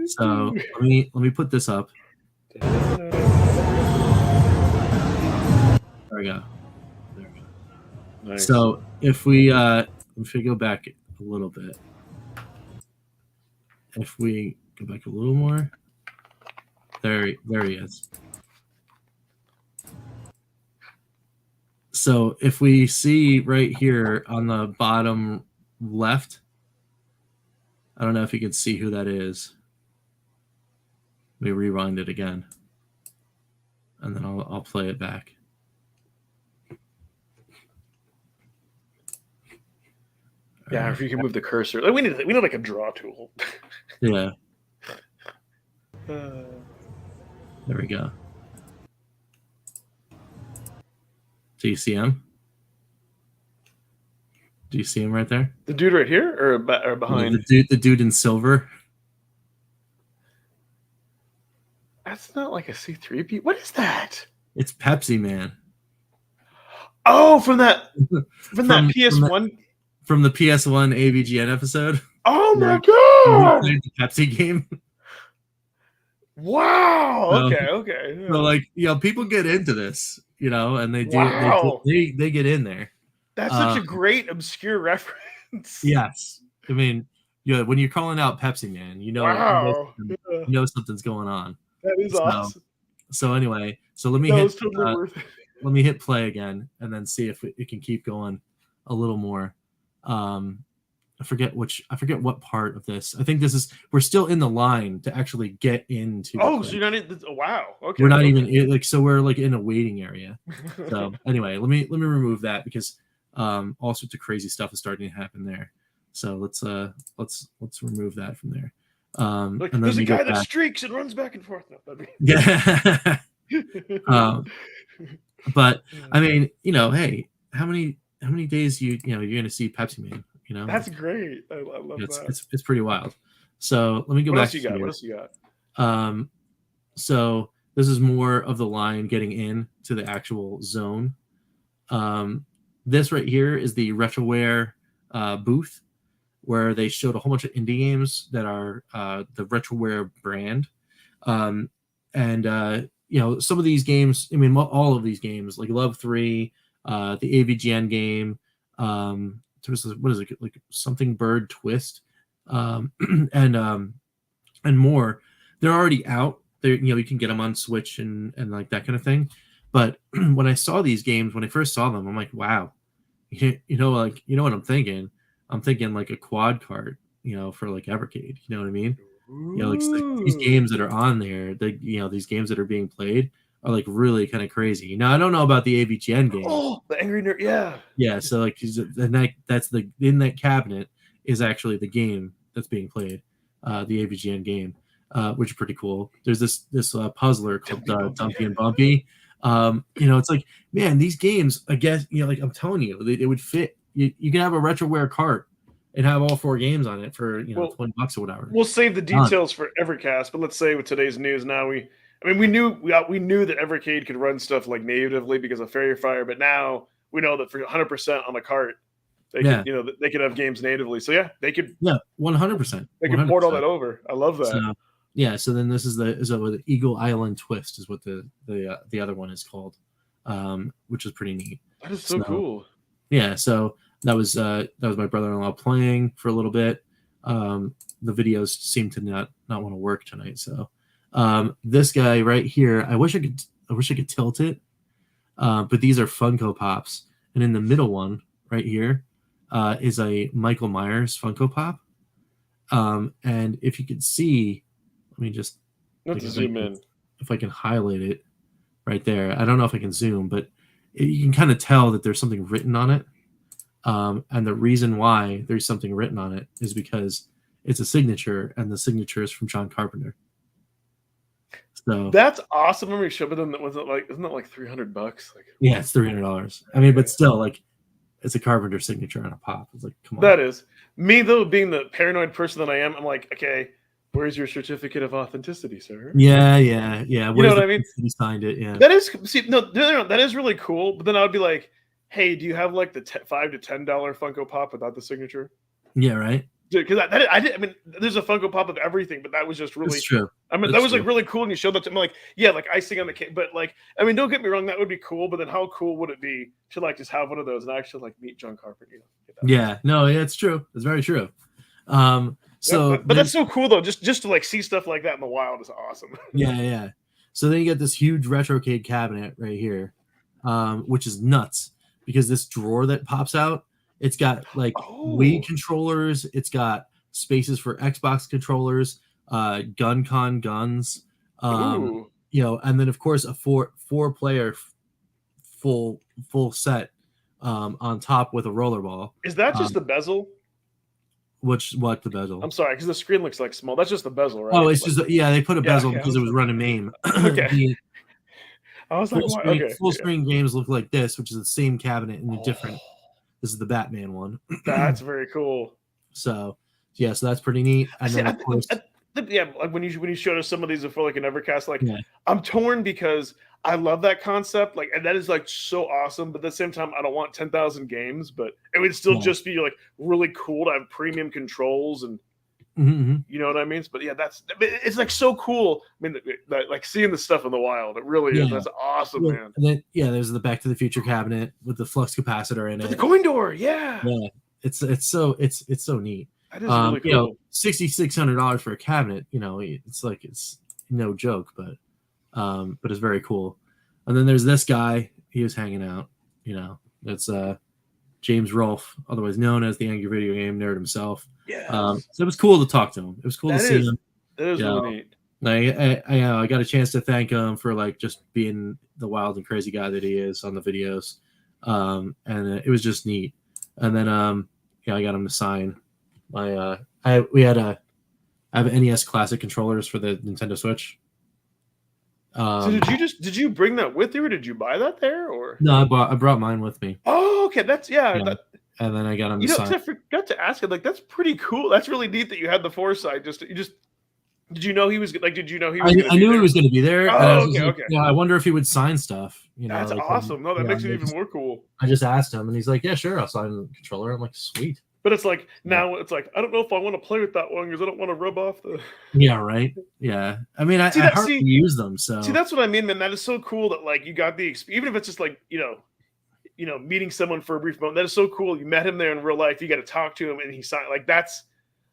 So let me put this up. There we go. Nice. So if we go back a little bit, if we go back a little more, there he is. So if we see right here on the bottom left, I don't know if you can see who that is. Let me rewind it again, and then I'll play it back. Yeah, if you can move the cursor, like we need like a draw tool. Yeah. There we go. Do you see him? Do you see him right there? The dude right here, or behind? The dude in silver. That's not like a C3P. What is that? It's Pepsi Man. Oh, from that PS1. From the PS1 AVGN episode. Oh my god! The Pepsi game. Wow. Okay. So like, people get into this, and they do. Wow. They get in there. That's such a great obscure reference. Yes, I mean, when you're calling out Pepsi Man, wow. you know something's going on. That is awesome. So anyway, let me let me hit play again, and then see if it can keep going a little more. I forget what part of this. I think we're still in the line to actually get into. Oh, so you're not in. Wow. Okay. We're not even so we're like in a waiting area. So anyway, let me remove that because all sorts of crazy stuff is starting to happen there. So let's remove that from there. And then there's a guy that streaks and runs back and forth. No, yeah. But I mean, hey, how many days you're gonna see Pepsi Man? That's great. I love that. It's pretty wild. So let me go back. What else you got? So this is more of the line getting in to the actual zone. This right here is the RetroWare booth where they showed a whole bunch of indie games that are the RetroWare brand. And some of these games, I mean, all of these games, like Love 3, the AVGN game, what is it, like something bird twist, and more. They're already out. They're, you can get them on Switch and like that kind of thing. But when I saw these games, when I first saw them, I'm like, wow, what I'm thinking? I'm thinking like a quad cart, for like Evercade. You know what I mean? Like these games that are on there, these games that are being played are like really kind of crazy. Now I don't know about the AVGN game. Oh, the Angry Nerd, yeah. Yeah, so like that's in that cabinet is actually the game that's being played, the AVGN game, which is pretty cool. There's this puzzler called Dumpy and Bumpy. It's like, man, these games, I guess, like I'm telling you, it would fit. You can have a RetroWare cart and have all 4 games on it for $20 or whatever. We'll save the details for Evercast, but let's say with today's news now we knew that Evercade could run stuff like natively because of Fairy Fire, but now we know that for 100% on the cart, they could, they could have games natively. So yeah, they could. Yeah, 100%. They could port all that over. I love that. So then this is the Eagle Island Twist is what the other one is called, which is pretty neat. That is so cool. Yeah, so that was my brother-in-law playing for a little bit. The videos seem to not want to work tonight, so. This guy right here, I wish I could tilt it, but these are Funko Pops, and in the middle one right here is a Michael Myers Funko Pop. And if you can see, let me just zoom in. If I can highlight it right there, I don't know if I can zoom, but you can kind of tell that there's something written on it. And the reason why there's something written on it is because it's a signature, and the signature is from John Carpenter. So that's awesome. Let me show them. Isn't it like $300? Yeah, it's $300. I mean, but still, like, it's a Carpenter signature on a pop. It's like, come on. That is me though, being the paranoid person that I am. I'm like, okay, where's your certificate of authenticity, sir? Yeah. You know what I mean? He signed it. Yeah. That is no, that is really cool. But then I would be like, hey, do you have like the $5 to $10 Funko Pop without the signature? Yeah. Right. Because I mean, there's a Funko Pop of everything, but that was just really true. I mean, that was like really cool, and you showed that to me. Like, yeah, like icing on the cake. But like, I mean, don't get me wrong, that would be cool. But then, how cool would it be to like just have one of those and actually like meet John Carpenter? Yeah, no, it's true. It's very true. So, but that's so cool though. Just to like see stuff like that in the wild is awesome. Yeah. So then you get this huge RetroKid cabinet right here, which is nuts because this drawer that pops out, it's got like Wii controllers, it's got spaces for Xbox controllers, GunCon guns, and then of course a four player full set on top with a rollerball. Is that just the bezel? What the bezel? I'm sorry, because the screen looks like small. That's just the bezel, right? Oh, it's just they put a bezel because it was running MAME. Okay. I was like, full screen games look like this, which is the same cabinet in a different. This is the Batman one. That's very cool. So so that's pretty neat. And then of course, like when you showed us some of these before, like an Evercast, like I'm torn because I love that concept, like, and that is like so awesome. But at the same time, I don't want 10,000 games, but it would still just be like really cool to have premium controls and you know what I mean. But yeah, it's like so cool. I mean, like seeing the stuff in the wild, it really is. That's awesome, man. And then there's the Back to the Future cabinet with the flux capacitor in it. The coin door, yeah. It's so neat. That is really cool. $6,600 for a cabinet, it's no joke, but it's very cool. And then there's this guy. He was hanging out. It's James Rolfe, otherwise known as the Angry Video Game Nerd himself. So it was cool to talk to him. It was cool to see him. That is really neat. I got a chance to thank him for like just being the wild and crazy guy that he is on the videos, and it was just neat. And then I got him to sign my. I have NES Classic controllers for the Nintendo Switch. So did you bring that with you, or did you buy that there, or no? I brought mine with me. Oh, okay, that's and then I got him to sign. I forgot to ask you, like, that's pretty cool. That's really neat that you had the foresight. Did you know he was like? Did you know he was? I knew he was going to be there. Oh, okay. I wonder if he would sign stuff. That's awesome. No, that makes it even more cool. I just asked him, and he's like, "Yeah, sure, I'll sign the controller." I'm like, "Sweet." But it's like now it's like I don't know if I want to play with that one because I don't want to rub off the. Yeah, right. Yeah, I mean, I hardly use them. So that's what I mean, man. That is so cool that like you got the even if it's just like meeting someone for a brief moment. That is so cool. You met him there in real life. You got to talk to him, and he signed. Like that's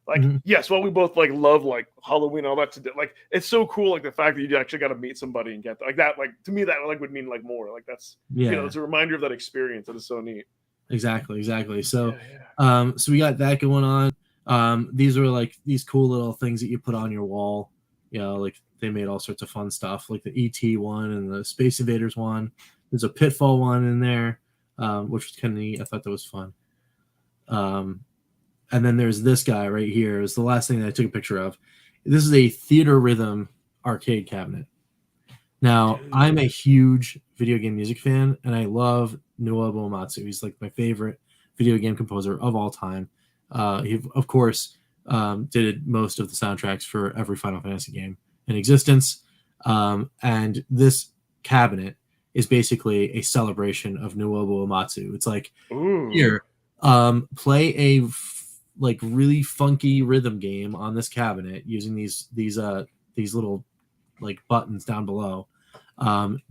like yes. Well, we both like love like Halloween and all that. Like it's so cool. Like the fact that you actually got to meet somebody and get like that. Like to me, that like would mean like more. Like that's it's a reminder of that experience. That is so neat. Exactly. So, so we got that going on. These are like these cool little things that you put on your wall. Like they made all sorts of fun stuff, like the ET one and the Space Invaders one. There's a Pitfall one in there, which was kind of neat. I thought that was fun. And then there's this guy right here. It was the last thing that I took a picture of. This is a Theater Rhythm arcade cabinet. Now, I'm a huge video game music fan, and I love Nobuo Uematsu. He's like my favorite video game composer of all time. He, of course, did most of the soundtracks for every Final Fantasy game in existence. And this cabinet is basically a celebration of Nobuo Uematsu. It's like, here, play a like really funky rhythm game on this cabinet using these little like buttons down below.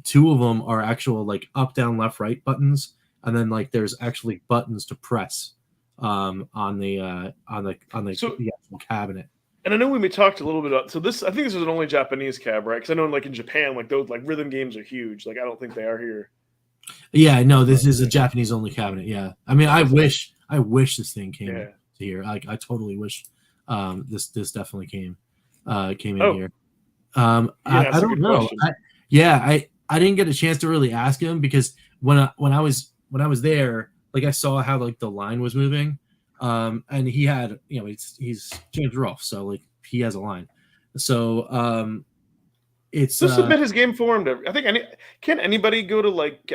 Two of them are actual like up, down, left, right buttons, and then like there's actually buttons to press on the actual cabinet. And I know we talked a little bit about this. I think this is an only Japanese cab, right? Because I know like in Japan, like those like rhythm games are huge. Like I don't think they are here. Yeah, no, this is a Japanese only cabinet. Yeah, I mean, I wish this thing came to here. I totally wish this definitely came in here. I don't know. I didn't get a chance to really ask him because when I was there, like I saw how like the line was moving, and he had he's James Rolfe, so like he has a line. So it's Just submit his game for him. I think can anybody go to like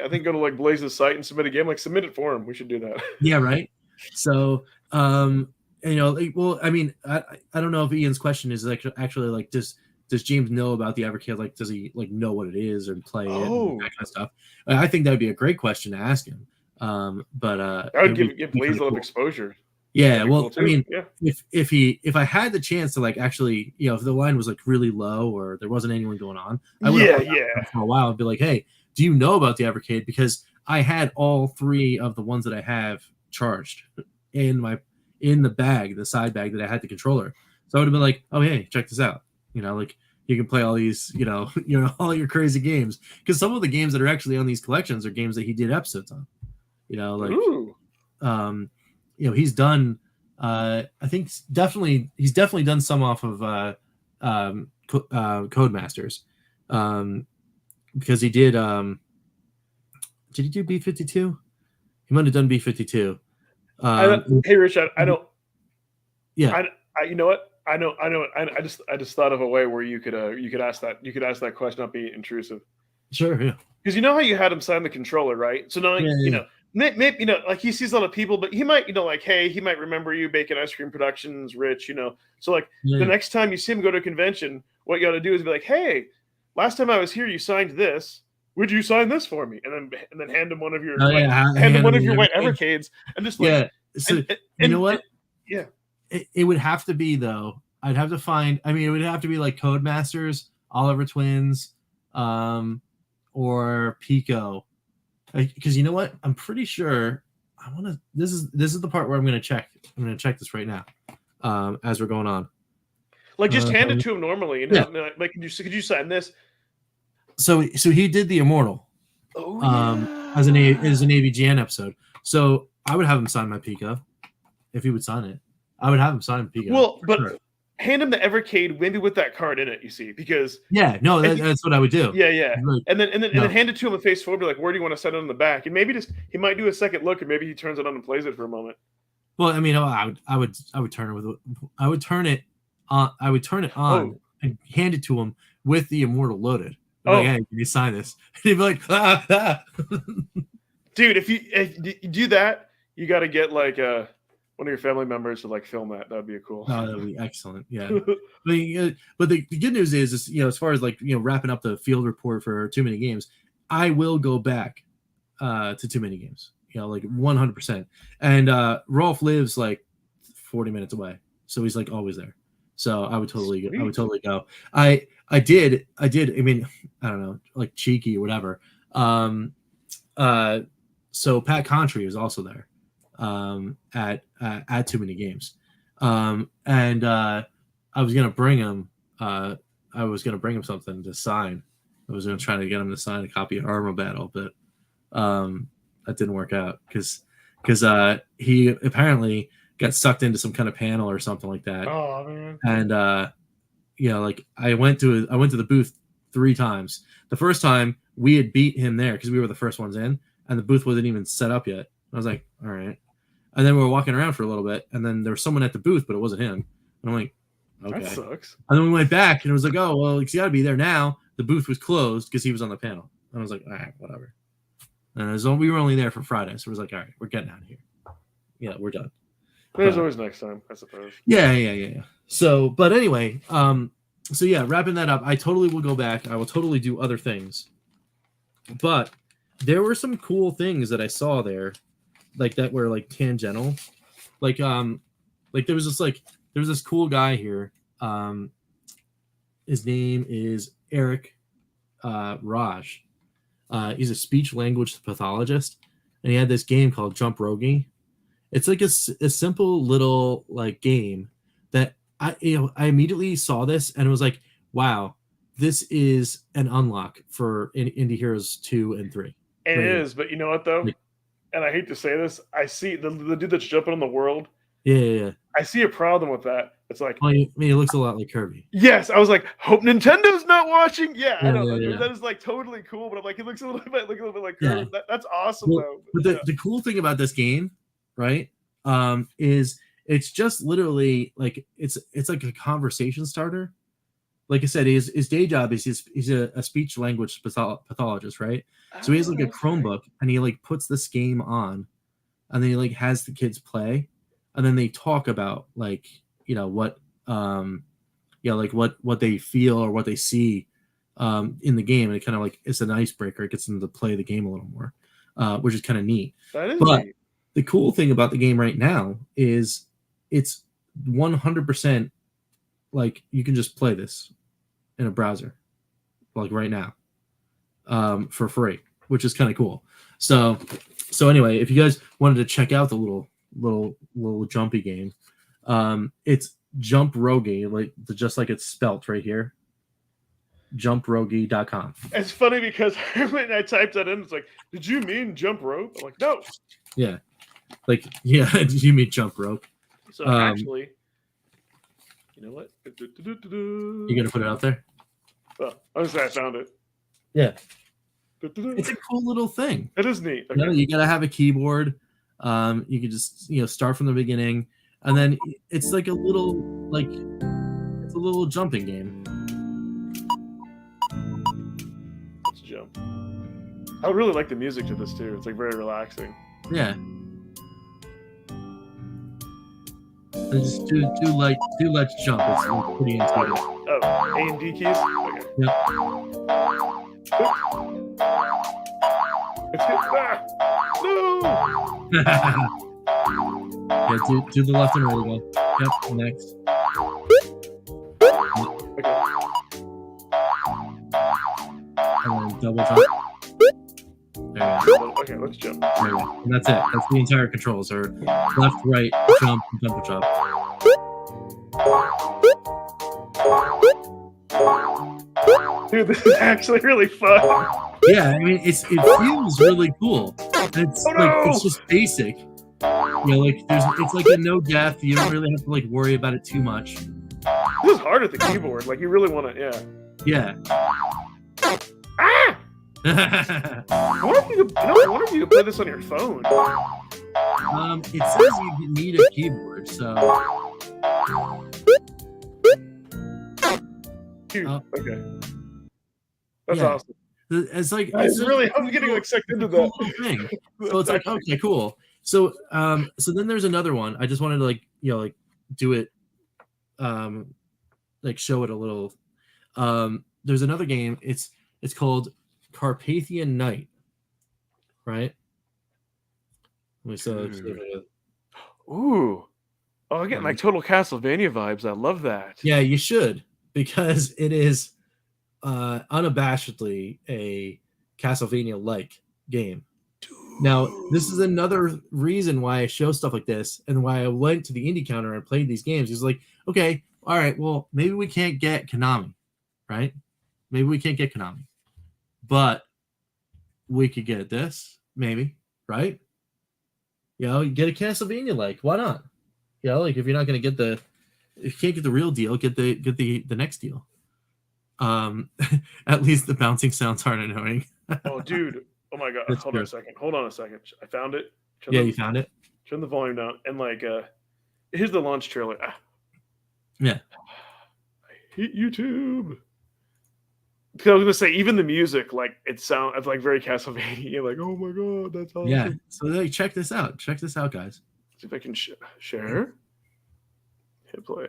Blaze's site and submit a game? Like submit it for him. We should do that. Yeah, right. So well, I mean, I don't know if Ian's question is actually like does James know about the Everkid? Like, does he like know what it is or play it and that kind of stuff? I think that would be a great question to ask him. But I would give Blaze a lot of exposure. Yeah, well, cool, I mean, if I had the chance to like actually, if the line was like really low or there wasn't anyone going on, I would for a while. I'd be like, hey, do you know about the Evercade? Because I had all 3 of the ones that I have charged in the bag, the side bag that I had the controller. So I would have been like, oh hey, check this out. Like you can play all these, all your crazy games. Because some of the games that are actually on these collections are games that he did episodes on. Ooh. He's done I think he's definitely done some off of Codemasters, because he did he do B-52? He might have done B-52. Hey Rich, I don't. Yeah. You know what? I know. I just thought of a way where you could ask that question, not be intrusive. Sure. Yeah. Because you know how you had him sign the controller, right? So now maybe like he sees a lot of people, but he might like, hey, he might remember you, Bacon Ice Cream Productions, Rich. So like the next time you see him go to a convention, what you got to do is be like, hey, last time I was here, you signed this. Would you sign this for me? And then hand him one of your hand him one of your white Evercades and just like So you know what? It would have to be though. I'd have to find. I mean, it would have to be like Codemasters, Oliver Twins, or Pico, because you know what? I'm pretty sure I want to. This is the part where I'm going to check. I'm going to check this right now, as we're going on. Like just hand it to him normally. Like could you sign this? So he did the Immortal, as an AVGN episode. So I would have him sign my Pico if he would sign it. I would have him sign Pico. Well, but hand him the Evercade, maybe with that card in it. You see, because that's what I would do. Yeah. Like, and then hand it to him and face forward, be like, where do you want to set it on the back? And maybe he might do a second look, and maybe he turns it on and plays it for a moment. Well, I mean, I would turn it on and hand it to him with the Immortal loaded. Like, hey, can you sign this? And he'd be like, Dude, if you do that, you got to get like one of your family members to like film that. That'd be cool. Oh, that'd be excellent. Yeah. But the good news is as far as like wrapping up the field report for Too Many Games, I will go back to Too Many Games. Like 100%. And Rolf lives like 40 minutes away, so he's like always there. So I would totally go. I did. I mean, I don't know, like cheeky or whatever. So Pat Contry is also there at Too Many Games. And I was gonna bring him something to sign. I was gonna try to get him to sign a copy of Armor Battle, but that didn't work out because he apparently got sucked into some kind of panel or something like that. Oh man. And like I went to the booth 3 times. The first time we had beat him there because we were the first ones in, and the booth wasn't even set up yet. I was like, all right. And then we were walking around for a little bit, and then there was someone at the booth, but it wasn't him. And I'm like, okay. That sucks. And then we went back, and it was like, oh, well, he's got to be there now. The booth was closed because he was on the panel. And I was like, all right, whatever. And we were only there for Friday, so it was like, all right, we're getting out of here. Yeah, we're done. There's always next time, I suppose. Yeah. So, but anyway, wrapping that up, I totally will go back. I will totally do other things. But there were some cool things that I saw there, like that were like tangential. Like there was this cool guy here. His name is Eric Raj. He's a speech language pathologist, and he had this game called Jump Rogi. It's like a simple little like game that I immediately saw this and it was like, wow, this is an unlock for Indie Heroes 2 and 3. It is, but you know what though? And I hate to say this, I see the dude that's jumping on the world. Yeah. I see a problem with that. It's like, I mean, it looks a lot like Kirby. Yes, I was like, hope Nintendo's not watching. Yeah, I know. Yeah. That is like totally cool, but I'm like, it looks a little bit like Kirby. Yeah. That's awesome though. But the cool thing about this game, right, is it's just literally like it's like a conversation starter. like I said, his day job is he's a speech language pathologist, right? So he has like a Chromebook, and he like puts this game on, and then he like has the kids play, and then they talk about like what like what they feel or what they see in the game, and it kind of like it's an icebreaker. It gets them to play the game a little more, which is kind of neat. That is but neat. The cool thing about the game right now is it's 100% like you can just play this in a browser like right now for free, which is kind of cool. So anyway, if you guys wanted to check out the little jumpy game, it's Jump Rogi, just like it's spelt right here. JumpRogi.com. It's funny because when I typed that in, it's like, did you mean jump rope? I'm like, no. Yeah. Did you mean jump rope? So actually, you know what? You gonna put it out there? Oh, I was saying I found it. Yeah. It's a cool little thing. It is neat. Okay. You gotta have a keyboard. You can just start from the beginning, and then it's like a little jumping game. Let's jump. I really like the music to this too. It's like very relaxing. Yeah. And just do let's jump. It's pretty intuitive. Oh, A and D keys. Okay. Yep. It's good. No. Yeah, do the left and right again. Yep. Next. Okay. And then double jump. There you go. Okay, let's jump. There you go. And that's it. That's the entire controls. Or left, right, jump, double jump. Dude, this is actually really fun. Yeah, I mean, it feels really cool. It's it's just basic. It's like a no death. You don't really have to worry about it too much. This is hard at the keyboard. Like you really want to, yeah. Ah! I wonder if you could play this on your phone. It says you need a keyboard, so. Okay. That's awesome. It's like I'm getting sucked into that thing. So it's like, okay, cool. So then there's another one. I just wanted to do it, show it a little. There's another game. It's called Carpathian Night, right? Ooh. Oh, I'm getting like total Castlevania vibes. I love that. Yeah, you should, because it is unabashedly a Castlevania-like game. Now, this is another reason why I show stuff like this and why I went to the indie counter and played these games. It's like, okay, all right, well, maybe we can't get Konami, right? Maybe we can't get Konami. But we could get this, maybe, right? You get a Castlevania-like. Why not? If you're not going to if you can't get the real deal, get the next deal. At least the bouncing sounds aren't annoying. Oh, dude. Oh my god. Hold on a second. I found it. You found it? Turn the volume down. And here's the launch trailer. Yeah. I hate YouTube. Because I was gonna say, even the music, it sounds like very Castlevania. You're like, oh my god, that's awesome. Yeah. So check this out. Check this out, guys. See if I can share. Hit play.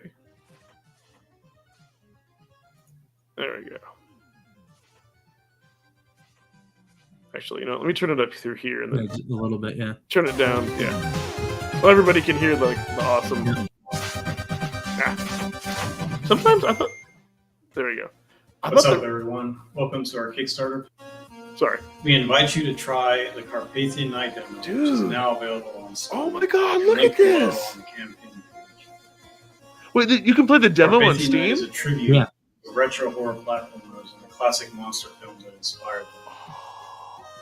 There we go. Actually, let me turn it up through here and then a little bit, yeah. Turn it down, yeah. So everybody can hear the awesome. Yeah. Sometimes I thought. There we go. What's up, everyone? Welcome to our Kickstarter. Sorry. We invite you to try the Carpathian Night demo, which is now available on Steam. Oh my god, look at this! On the campaign page. Wait, you can play the demo on Steam? Night is a tribute to retro horror platformers and the classic monster films that inspired them.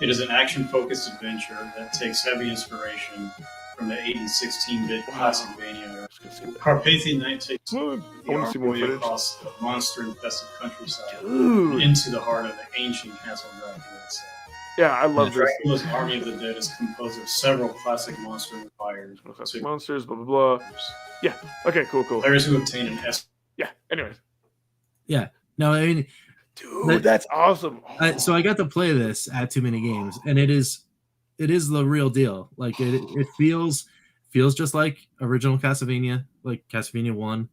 It is an action-focused adventure that takes heavy inspiration from the 80s 16-bit Classicvania. Carpathian Night takes the army across the monster-infested countryside into the heart of the ancient Castle Dracula itself. Yeah, I love this. Dracula's Army of the Dead is composed of several classic monster empires. Classic monsters, blah, blah, blah. Yeah, okay, cool. Players who obtain an S. Yeah, anyways. Yeah, No, I mean, dude, that's awesome. So I got to play this at Too Many Games, and it is the real deal. Like it feels just like original Castlevania, like Castlevania 1.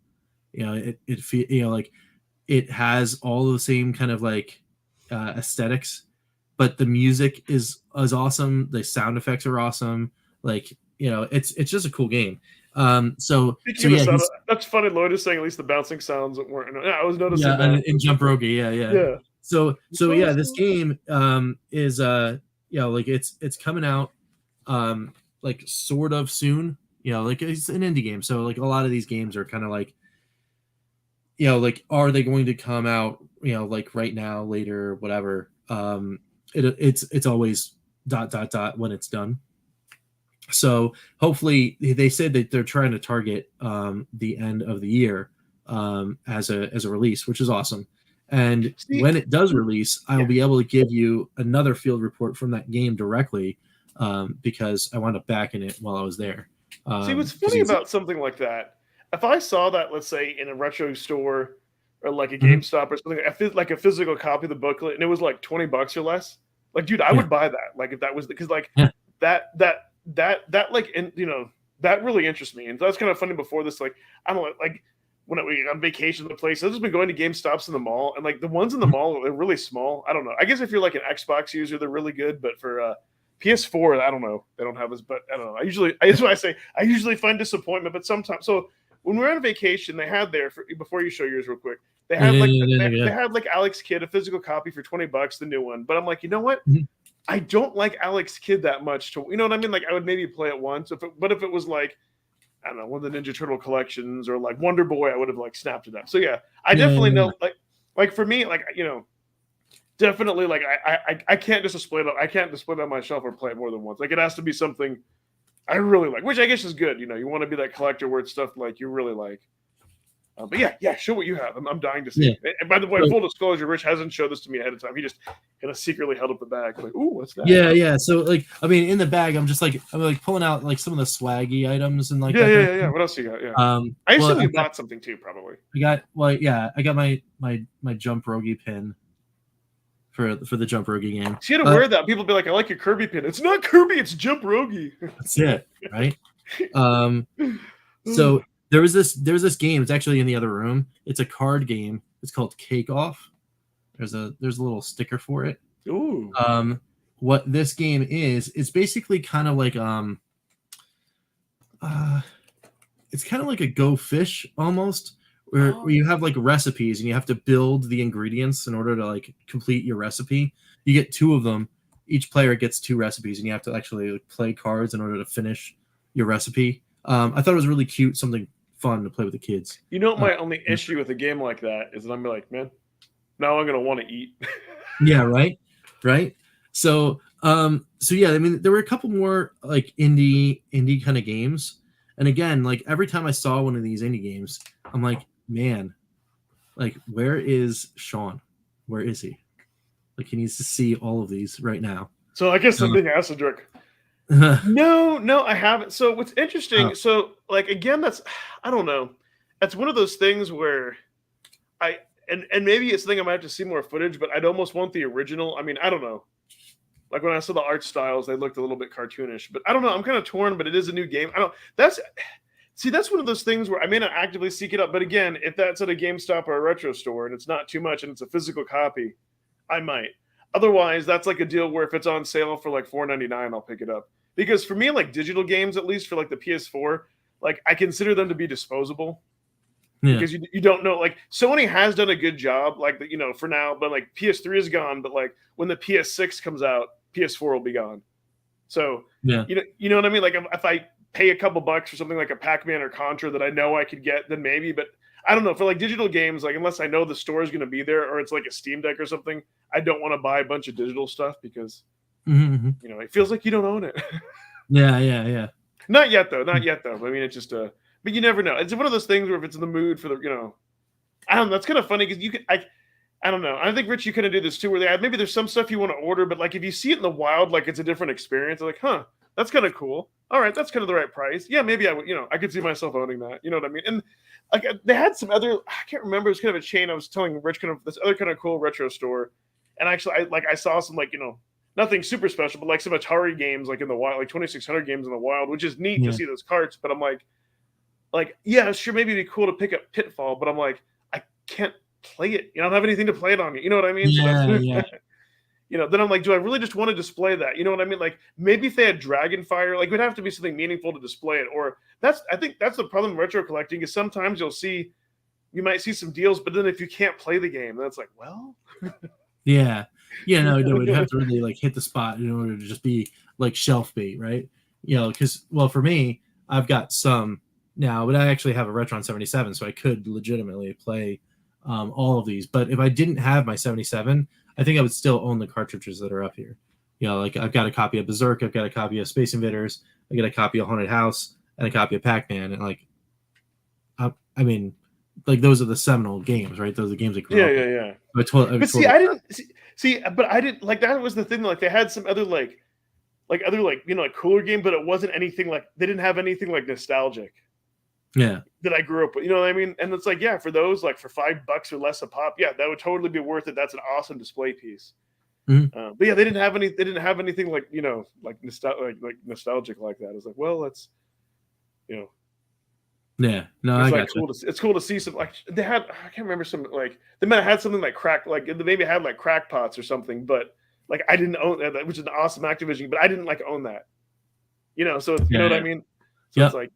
You know, like it has all the same kind of like aesthetics, but the music is awesome. The sound effects are awesome. Like, you know, it's just a cool game. So yeah, that's funny. Lloyd is saying at least the bouncing sounds weren't. I was noticing that in Jump Rogi, yeah. So yeah, this game is you know, like it's coming out like sort of soon. You know, like it's an indie game, so like a lot of these games are kind of like, you know, like are they going to come out, you know, like right now, later, whatever. It's always ... when it's done. So hopefully they said that they're trying to target the end of the year as a release, which is awesome. And when it does release, I will be able to give you another field report from that game directly because I wound up backing it while I was there. See, what's funny about something like that, if I saw that, let's say, in a retro store or like a GameStop or something, like a physical copy of the booklet, and it was like $20 or less, like, dude, I would buy that. Like, if that was because like that like, and you know, that really interests me. And that's kind of funny. Before this, like, I don't know, like when we on vacation to the place, I've just been going to GameStops in the mall, and like the ones in the mall are really small. I don't know. I guess if you're like an Xbox user, they're really good, but for PS4, I don't know. They don't have this, but I don't know. That's why I say I usually find disappointment, but sometimes. So when we're on vacation, they had there before you show yours real quick. They had they had like Alex Kidd, a physical copy for $20, the new one. But I'm like, you know what? I don't like Alex Kidd that much to, you know what I mean? Like I would maybe play it once, but if it was like, I don't know, one of the Ninja Turtle collections or like Wonder Boy, I would have like snapped it up. So yeah, I definitely know like for me, like, you know, definitely like I can't just display it. I can't display it on my shelf or play it more than once. Like it has to be something I really like, which I guess is good. You know, you want to be that collector where it's stuff like you really like. But yeah, show what you have. I'm dying to see. Yeah. And by the way, full disclosure, Rich hasn't showed this to me ahead of time. He just kind of secretly held up the bag, like, "Ooh, what's that?" Yeah. So like, I mean, in the bag, I'm like pulling out like some of the swaggy items and like. Yeah. What else you got? Yeah. I assume you bought something too, probably. I got my Jump Rogi pin for the Jump Rogi game. So you had to wear that. People be like, "I like your Kirby pin." It's not Kirby, it's Jump Rogi. That's it, right? So. There was this game. It's actually in the other room. It's a card game. It's called Cake Off. There's a little sticker for it. Ooh. What this game is, it's basically kind of like it's kind of like a Go Fish almost, where you have like recipes and you have to build the ingredients in order to like complete your recipe. You get 2 of them. Each player gets 2 recipes, and you have to actually like play cards in order to finish your recipe. I thought it was really cute, something fun to play with the kids. You know, my only issue with a game like that is that I'm like, man, now I'm gonna want to eat. Yeah, right. So yeah, I mean, there were a couple more like indie kind of games, and again, like every time I saw one of these indie games, I'm like, man, like where is Sean? Where is he? Like he needs to see all of these right now. So I guess I'm being Acidric. No, I haven't. So what's interesting, so like again, I don't know. That's one of those things where and maybe it's the thing I might have to see more footage, but I'd almost want the original. I mean, I don't know. Like when I saw the art styles, they looked a little bit cartoonish, but I don't know. I'm kind of torn, but it is a new game. That's one of those things where I may not actively seek it up, but again, if that's at a GameStop or a retro store and it's not too much and it's a physical copy, I might. Otherwise, that's like a deal where if it's on sale for like $4.99, I'll pick it up. Because for me, like digital games, at least for like the PS4, like I consider them to be disposable. Yeah. Because you don't know, like Sony has done a good job, like you know, for now, but like PS3 is gone, but like when the PS6 comes out, PS4 will be gone. So yeah, you know what I mean? Like if I pay a couple bucks for something like a Pac-Man or Contra that I know I could get, then maybe, but I don't know. For like digital games, like unless I know the store is going to be there or it's like a Steam Deck or something, I don't want to buy a bunch of digital stuff because you know, it feels like you don't own it. Yeah. Not yet though. I mean, it's just but you never know. It's one of those things where if it's in the mood for the, you know, I don't know. That's kind of funny because you can, I don't know. I think Rich, you kind of do this too, where maybe there's some stuff you want to order, but like if you see it in the wild, like it's a different experience. Like, huh, that's kind of cool. all right, that's kind of the right price. Yeah, maybe I would, I could see myself owning that. You know what I mean? And like they had some other, I can't remember. It was kind of a chain. I was telling Rich kind of this other kind of cool retro store, and actually, I saw some like nothing super special, but like some Atari games like in the wild, like 2600 games in the wild, which is neat to see those carts. But I'm like yeah, sure, maybe it'd be cool to pick up Pitfall, but I'm like I can't play it. I don't have anything to play it on. You know what I mean? Yeah. Then I'm like, do I really just want to display that? You know what I mean? Like maybe if they had Dragonfire, like it would have to be something meaningful to display it. Or I think that's the problem with retro collecting is sometimes you might see some deals, but then if you can't play the game, then it's like, well, yeah, no, you'd have to really like hit the spot in order to just be like shelf bait, right? Because for me, I've got some now, but I actually have a Retron 77, so I could legitimately play all of these. But if I didn't have my 77, I think I would still own the cartridges that are up here. Like I've got a copy of Berserk, I've got a copy of Space Invaders, I got a copy of Haunted House, and a copy of Pac-Man, and like, I mean, like those are the seminal games, right? Those are the games that grew up. Yeah. But see, I didn't see, but I didn't like that was the thing. Like they had some other like cooler game, but it wasn't anything like they didn't have anything like nostalgic. Yeah. That I grew up with, you know what I mean? And it's like, yeah, for those like for $5 or less a pop, yeah, that would totally be worth it. That's an awesome display piece. Mm-hmm. But yeah, they didn't have anything like like nostalgic like that. It's like, well, let's Yeah, no, it's I like got cool it's cool to see some like they had I can't remember some like they might have had something like crack like they maybe had like crackpots or something, but like I didn't own that, which is an awesome Activision, but I didn't like own that. So you know what I mean? So it's like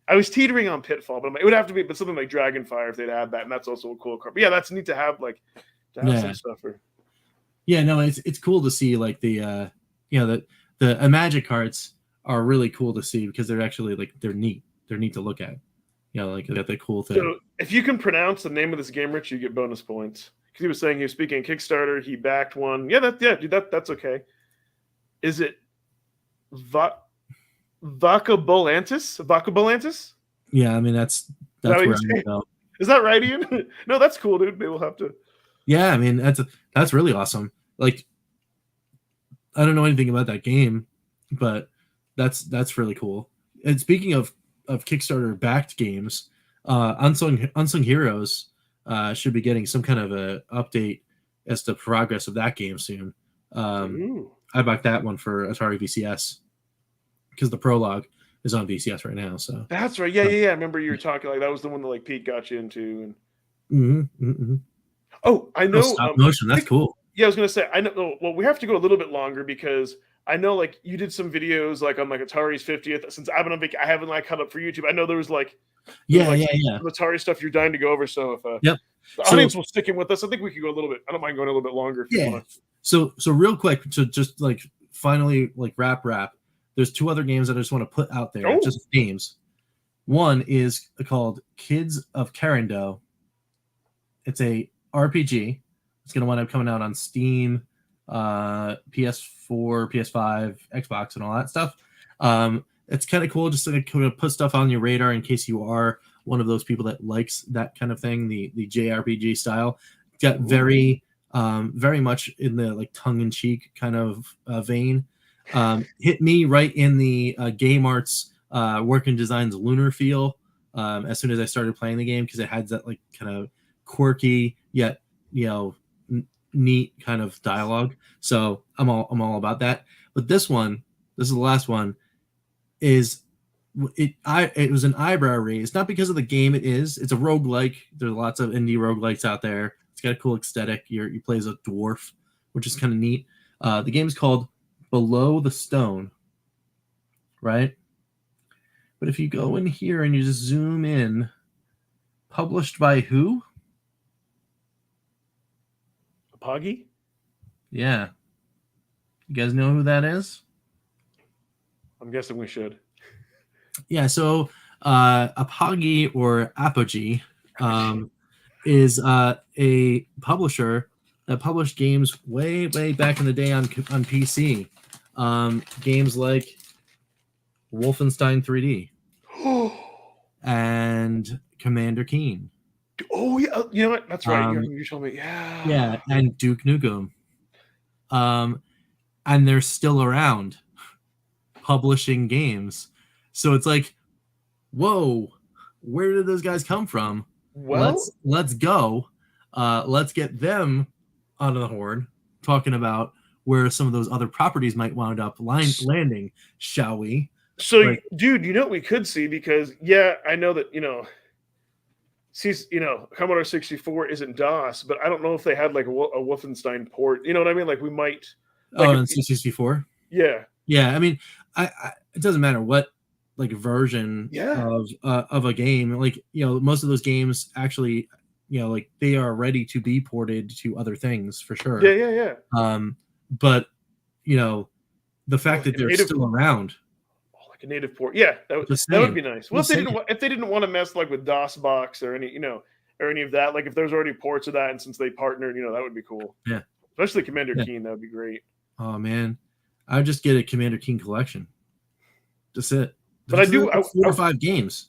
I was teetering on Pitfall, but it would have to be something like Dragonfire if they'd had that, and that's also a cool card. But yeah, that's neat to have some stuff for. Yeah, no, it's cool to see like the the Magic cards are really cool to see because they're actually like they're neat to look at. Like they got that cool thing. So if you can pronounce the name of this game, Rich, you get bonus points. Because he was saying he was speaking Kickstarter, he backed one. Yeah, dude, that's okay. Is it Vacabolantis? Yeah, I mean that's where I'm going. Is that right, Ian? No, that's cool, dude. Maybe we'll have to. Yeah, I mean that's really awesome. Like, I don't know anything about that game, but that's really cool. And speaking of Kickstarter backed games, Unsung Heroes should be getting some kind of a update as to progress of that game soon. I backed that one for Atari VCS because the prologue is on VCS right now. So that's right. Yeah. I remember you were talking like that was the one that like Pete got you into. And oh, I know stop motion. That's cool. Yeah, I was gonna say I know. Well, we have to go a little bit longer because I know like you did some videos like on like Atari's 50th. Since I've been on I haven't like caught up for YouTube. I know there was like some Atari stuff you're dying to go over. So if the audience will stick in with us, I think we could go a little bit. I don't mind going a little bit longer. If you want. So real quick to just like finally like wrap. There's two other games that I just want to put out there. Just games. One is called Kids of Carindale. It's a RPG. It's going to wind up coming out on Steam, PS4, PS5, Xbox, and all that stuff. It's kind of cool just to kind of put stuff on your radar in case you are one of those people that likes that kind of thing, the JRPG style. It's got very much in the like tongue-in-cheek kind of vein. Hit me right in the Game Arts Work and Design's Lunar feel as soon as I started playing the game because it had that like kind of quirky yet neat kind of dialogue. So I'm all about that. But this is the last one. It was an eyebrow raise, not because of the game. It's a roguelike. There's lots of indie roguelikes out there. It's got a cool aesthetic. You play as a dwarf, which is kind of neat. The game is called Below the Stone, right? But if you go in here and you just zoom in, published by who? Apogee? Yeah. You guys know who that is? I'm guessing we should. Yeah, so Apogee or Apogee is a publisher that published games way back in the day on PC. Games like Wolfenstein 3D and Commander Keen. Oh yeah, you know what? That's right. You told me. Yeah. Yeah, and Duke Nukem. And they're still around publishing games So it's like, whoa, where did those guys come from? Well, let's go. Let's get them on the horn, talking about where some of those other properties might wind up landing, shall we? So, like, dude, you know what we could see, because I know that Commodore 64 isn't DOS, but I don't know if they had like a Wolfenstein port. You know what I mean? Like we might. Like in C64. Yeah. Yeah, I mean, it doesn't matter what like version of a game. Like most of those games actually, like they are ready to be ported to other things for sure. Yeah. But the fact that they're still around. A native port, that would be nice. Well, if they didn't want to mess like with DOSBox or any of that, like if there's already ports of that, and since they partnered, that would be cool. Yeah, especially Commander Keen, that would be great. Oh man, I'd just get a Commander Keen collection. Just it. But I do 4 or 5 games,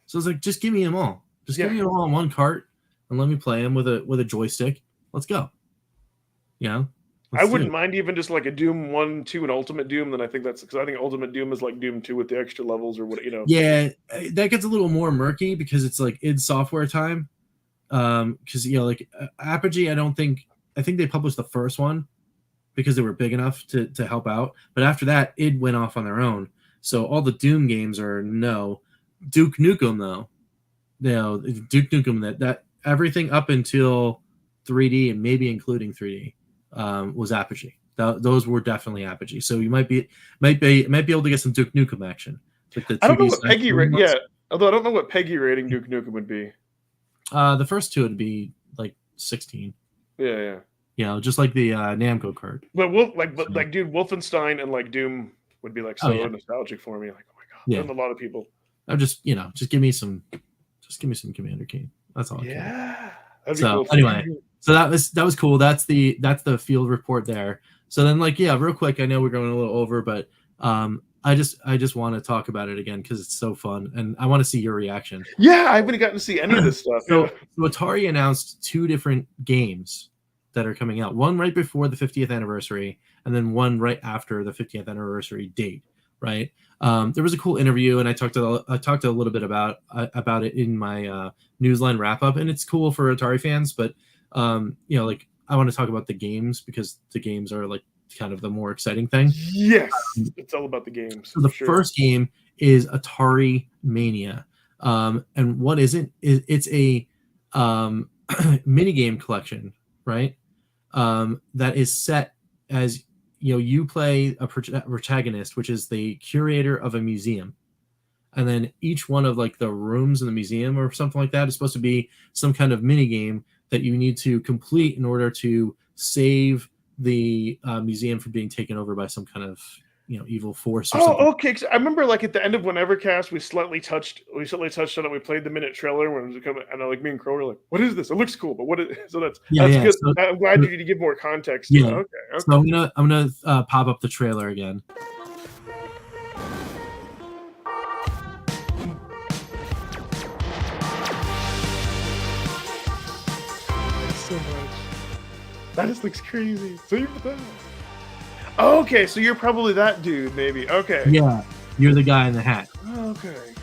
so it's like just give me them all. Just give me them all on one cart and let me play them with a joystick. Let's go. I wouldn't mind even just like a Doom 1, 2, and Ultimate Doom. Then I think that's because I think Ultimate Doom is like Doom 2 with the extra levels or what. Yeah, that gets a little more murky because it's like id Software time. Because like Apogee, I think they published the first one because they were big enough to help out. But after that, id went off on their own. So all the Doom games are no. Duke Nukem though. Duke Nukem that everything up until 3D and maybe including 3D. Was Apogee. Those were definitely Apogee. So you might be able to get some Duke Nukem action. I don't know what Peggy rating. Yeah, although I don't know what Peggy rating Duke Nukem would be. The first two would be like 16. Yeah. Just like the Namco card. But dude, Wolfenstein and like Doom would be like so nostalgic for me. Like, oh my god, and a lot of people. I'm just give me some Commander Keen. That's all. Yeah. So anyway. So that was cool. That's the field report there. So then real quick, I know we're going a little over, but I just want to talk about it again because it's so fun and I want to see your reaction. Yeah, I haven't gotten to see any of this stuff. So Atari announced 2 different games that are coming out. One right before the 50th anniversary, and then one right after the 50th anniversary date. Right. There was a cool interview, and I talked a little bit about it in my Newsline wrap up, and it's cool for Atari fans, but like I want to talk about the games because the games are like kind of the more exciting thing. Yes, it's all about the games. So the first game is Atari Mania, and what is it? It's a mini game collection, right? That is set as you play a protagonist, which is the curator of a museum. And then each one of like the rooms in the museum or something like that is supposed to be some kind of mini game that you need to complete in order to save the museum from being taken over by some kind of evil force. Or something. Okay. I remember like at the end of Whenevercast, we slightly touched on it. We played the minute trailer when it was coming, and like me and Crow were like, "What is this? It looks cool, but what is?" So that's good. So, I'm glad you give more context. Yeah. Okay. So I'm gonna pop up the trailer again. So much. That just looks crazy. Save that. Okay, so you're probably that dude, maybe. Okay. Yeah, you're the guy in the hat. Okay.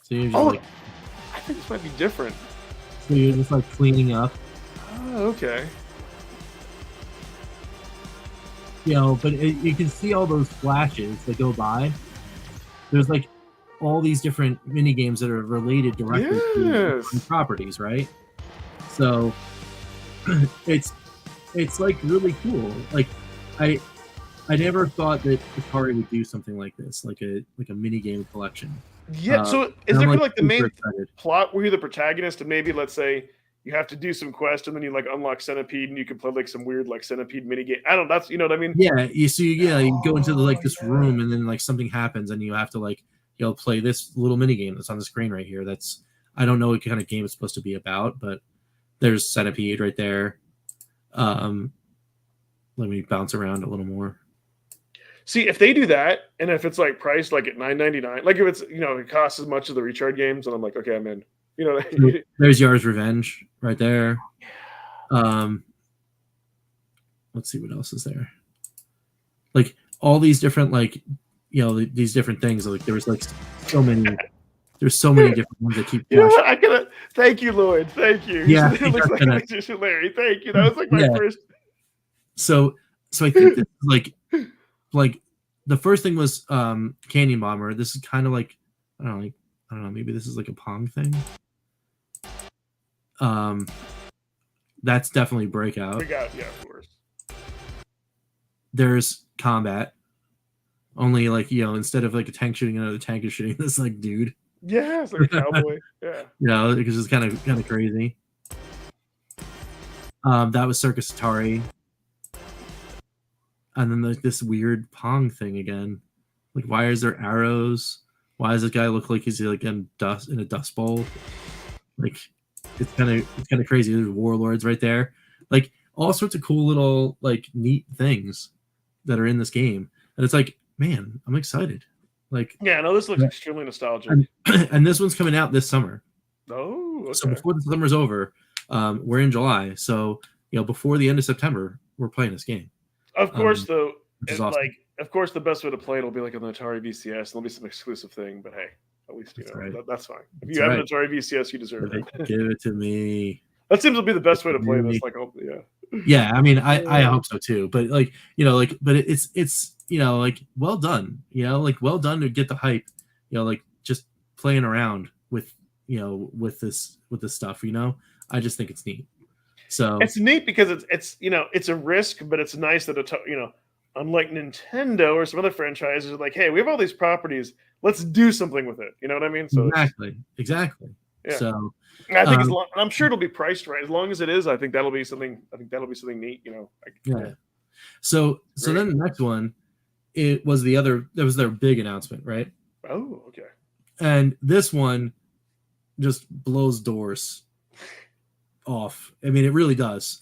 So you're just I think this might be different. So you're just like cleaning up. Oh, okay. But you can see all those flashes that go by. There's like all these different mini games that are related directly to properties, right? So it's like really cool. Like I never thought that Atari would do something like this, like a mini game collection. Yeah. So is there like the main plot where you're the protagonist, and maybe let's say you have to do some quest, and then you like unlock Centipede, and you can play like some weird like Centipede mini game. I don't know. That's what I mean. Yeah. You go into this room, and then like something happens, and you have to like play this little mini game that's on the screen right here. That's I don't know what kind of game it's supposed to be about, but there's Centipede right there. Let me bounce around a little more. See, if they do that, and if it's like priced like at $9.99, like if it's it costs as much as the Recharge games, and I'm like, okay, I'm in. There's Yar's Revenge right there. Let's see what else is there. Like all these different like these different things. Like there was like so many. There's so many different ones that keep. You know what? I gotta thank you, Lloyd. Thank you. Yeah, it looks like Magician Larry. Thank you. That was like my first. So I think this is like the first thing was Canyon Bomber. This is kind of like I don't know. Maybe this is like a Pong thing. That's definitely Breakout. Breakout, yeah, of course. There's Combat. Only like instead of like a tank shooting another tank, is shooting this like dude. Yeah, it's like a cowboy. Yeah. Because it's kind of crazy. That was Circus Atari. And then like this weird Pong thing again. Like, why is there arrows? Why does this guy look like he's like in a dust bowl? Like, it's kind of crazy. There's warlords right there. Like all sorts of cool little like neat things that are in this game. And it's like, man, I'm excited. Like, yeah, no, this looks extremely nostalgic. And this one's coming out this summer. Oh, okay. So before the summer's over, we're in July. So before the end of September, we're playing this game. Of course, though, awesome. like of course, the best way to play it will be like on the Atari VCS. And there'll be some exclusive thing, but hey, at least that's fine. If you have an Atari VCS, you deserve it. Give it to me. That seems to be the best way to play this. Like, yeah. I mean, I hope so too. But like, but it's like well done. Like well done to get the hype. Like just playing around with with this stuff. I just think it's neat. So it's neat because it's it's a risk, but it's nice that unlike Nintendo or some other franchises, like, hey, we have all these properties, let's do something with it. You know what I mean? So exactly. Yeah. So I think I'm sure it'll be priced right. As long as it is, I think that'll be something. I think that'll be something neat. Yeah. So then the next one, it was that was their big announcement, right? Oh, okay. And this one just blows doors off. I mean, it really does.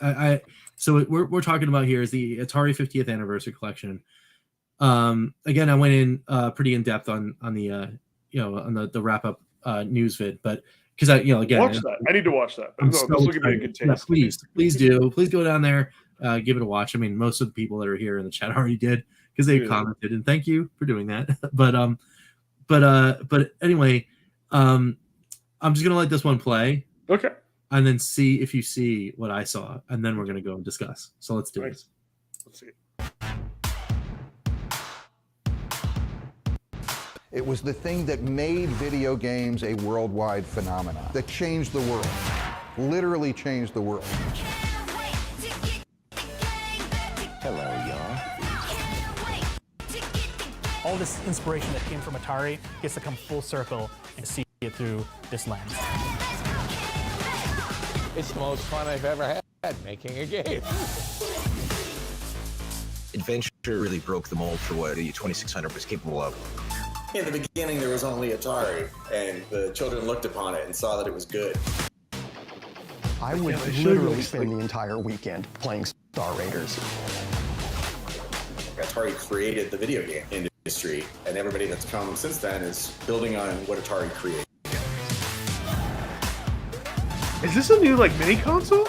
So we're talking about here is the Atari 50th anniversary collection. Again, I went in pretty in depth on the on the wrap up news vid, but because again, watch that. I need to watch that. This will give me a good taste. Yeah, please do. Please go down there, give it a watch. I mean, most of the people that are here in the chat already did because they commented, and thank you for doing that. But anyway, I'm just gonna let this one play. Okay. And then see if you see what I saw, and then we're gonna go and discuss. So let's do this. Let's see. It was the thing that made video games a worldwide phenomenon, that changed the world, literally changed the world. Hello, y'all. All this inspiration that came from Atari gets to come full circle and see it through this lens. It's the most fun I've ever had making a game. Adventure really broke the mold for what the 2600 was capable of. In the beginning, there was only Atari, and the children looked upon it and saw that it was good. I would literally spend the entire weekend playing Star Raiders. Atari created the video game industry, and everybody that's come since then is building on what Atari created. Is this a new mini console?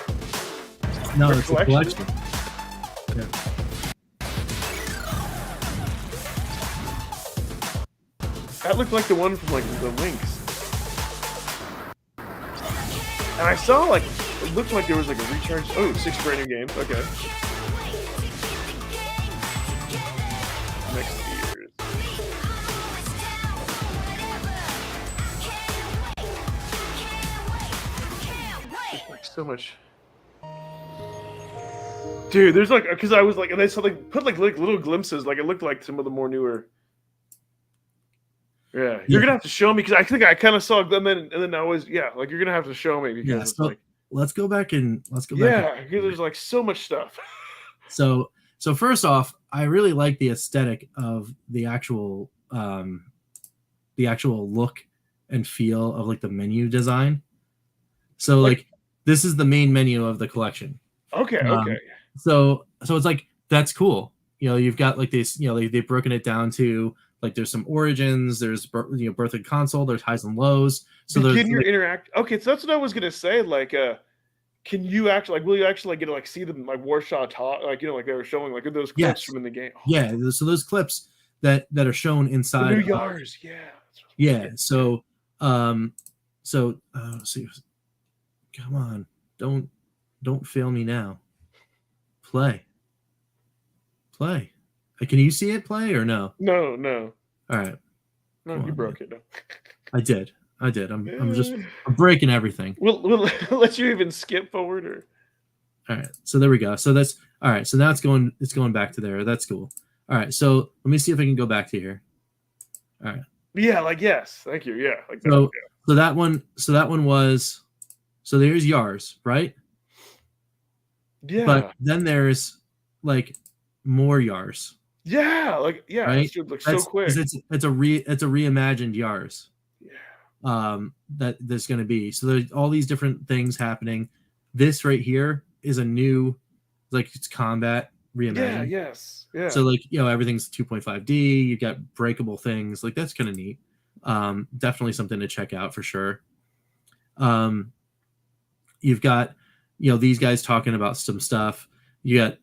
No, it's a collection. Yeah. That looked like the one from the Lynx. And I saw it looked like there was a recharge. Oh, 6 brand new games. Okay. Next year's. There's so much. Dude, there's because I was and they saw put little glimpses. It looked like some of the more newer. Yeah, you're gonna have to show me because I think I kind of saw them and then I was you're gonna have to show me because let's go back and because there's so much stuff. So first off, I really like the aesthetic of the actual look and feel of the menu design. So this is the main menu of the collection. Okay. So it's that's cool. You've got this. They've broken it down to. There's some origins, there's birth and console, there's highs and lows. So begin your interact. Okay, so that's what I was gonna say. Can you actually will you actually get to see them Warshaw talk like they were showing those clips from in the game? Oh. Yeah, so those clips that are shown inside the new Yars, yeah. So let's see. Come on, don't fail me now. Play. Can you see it play or no? No. All right. No, you broke it. No. I did. I'm breaking everything. We'll let you even skip forward or. All right. So there we go. So that's all right. So now it's going back to there. That's cool. All right. So let me see if I can go back to here. All right. Yeah. Yes. Thank you. Yeah. So that one was. So there's Yars, right? Yeah. But then there's more Yars. Yeah. Right. Looks so quick. It's a reimagined Yars. Yeah. That there's going to be. So there's all these different things happening. This right here is a new, it's combat reimagined. Yeah. Yes. Yeah. So everything's 2.5D. You got breakable things. That's kind of neat. Definitely something to check out for sure. You've got these guys talking about some stuff. You got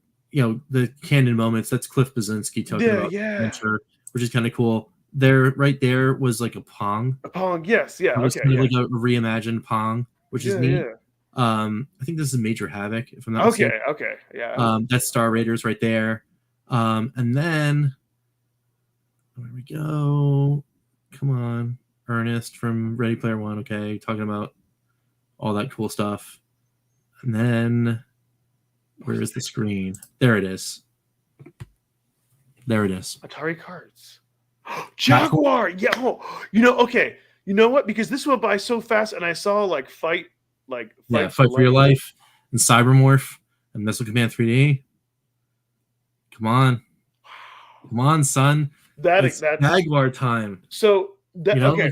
the candid moments. That's Cliff Basinski talking about adventure, which is kind of cool. Right there was a Pong. A Pong, yes, yeah. It was kind of like a reimagined Pong, which is neat. Yeah. I think this is Major Havoc, if I'm not mistaken. Okay, yeah. That's Star Raiders right there. And then there we go. Come on, Ernest from Ready Player One. Okay, talking about all that cool stuff. And then where is the screen? There it is. Atari cards. Jaguar. Yeah. Okay. You know what? Because this went by so fast, and I saw Fight for Your Life and Cybermorph and Missile Command 3D. Come on, son. That's Jaguar time. So okay.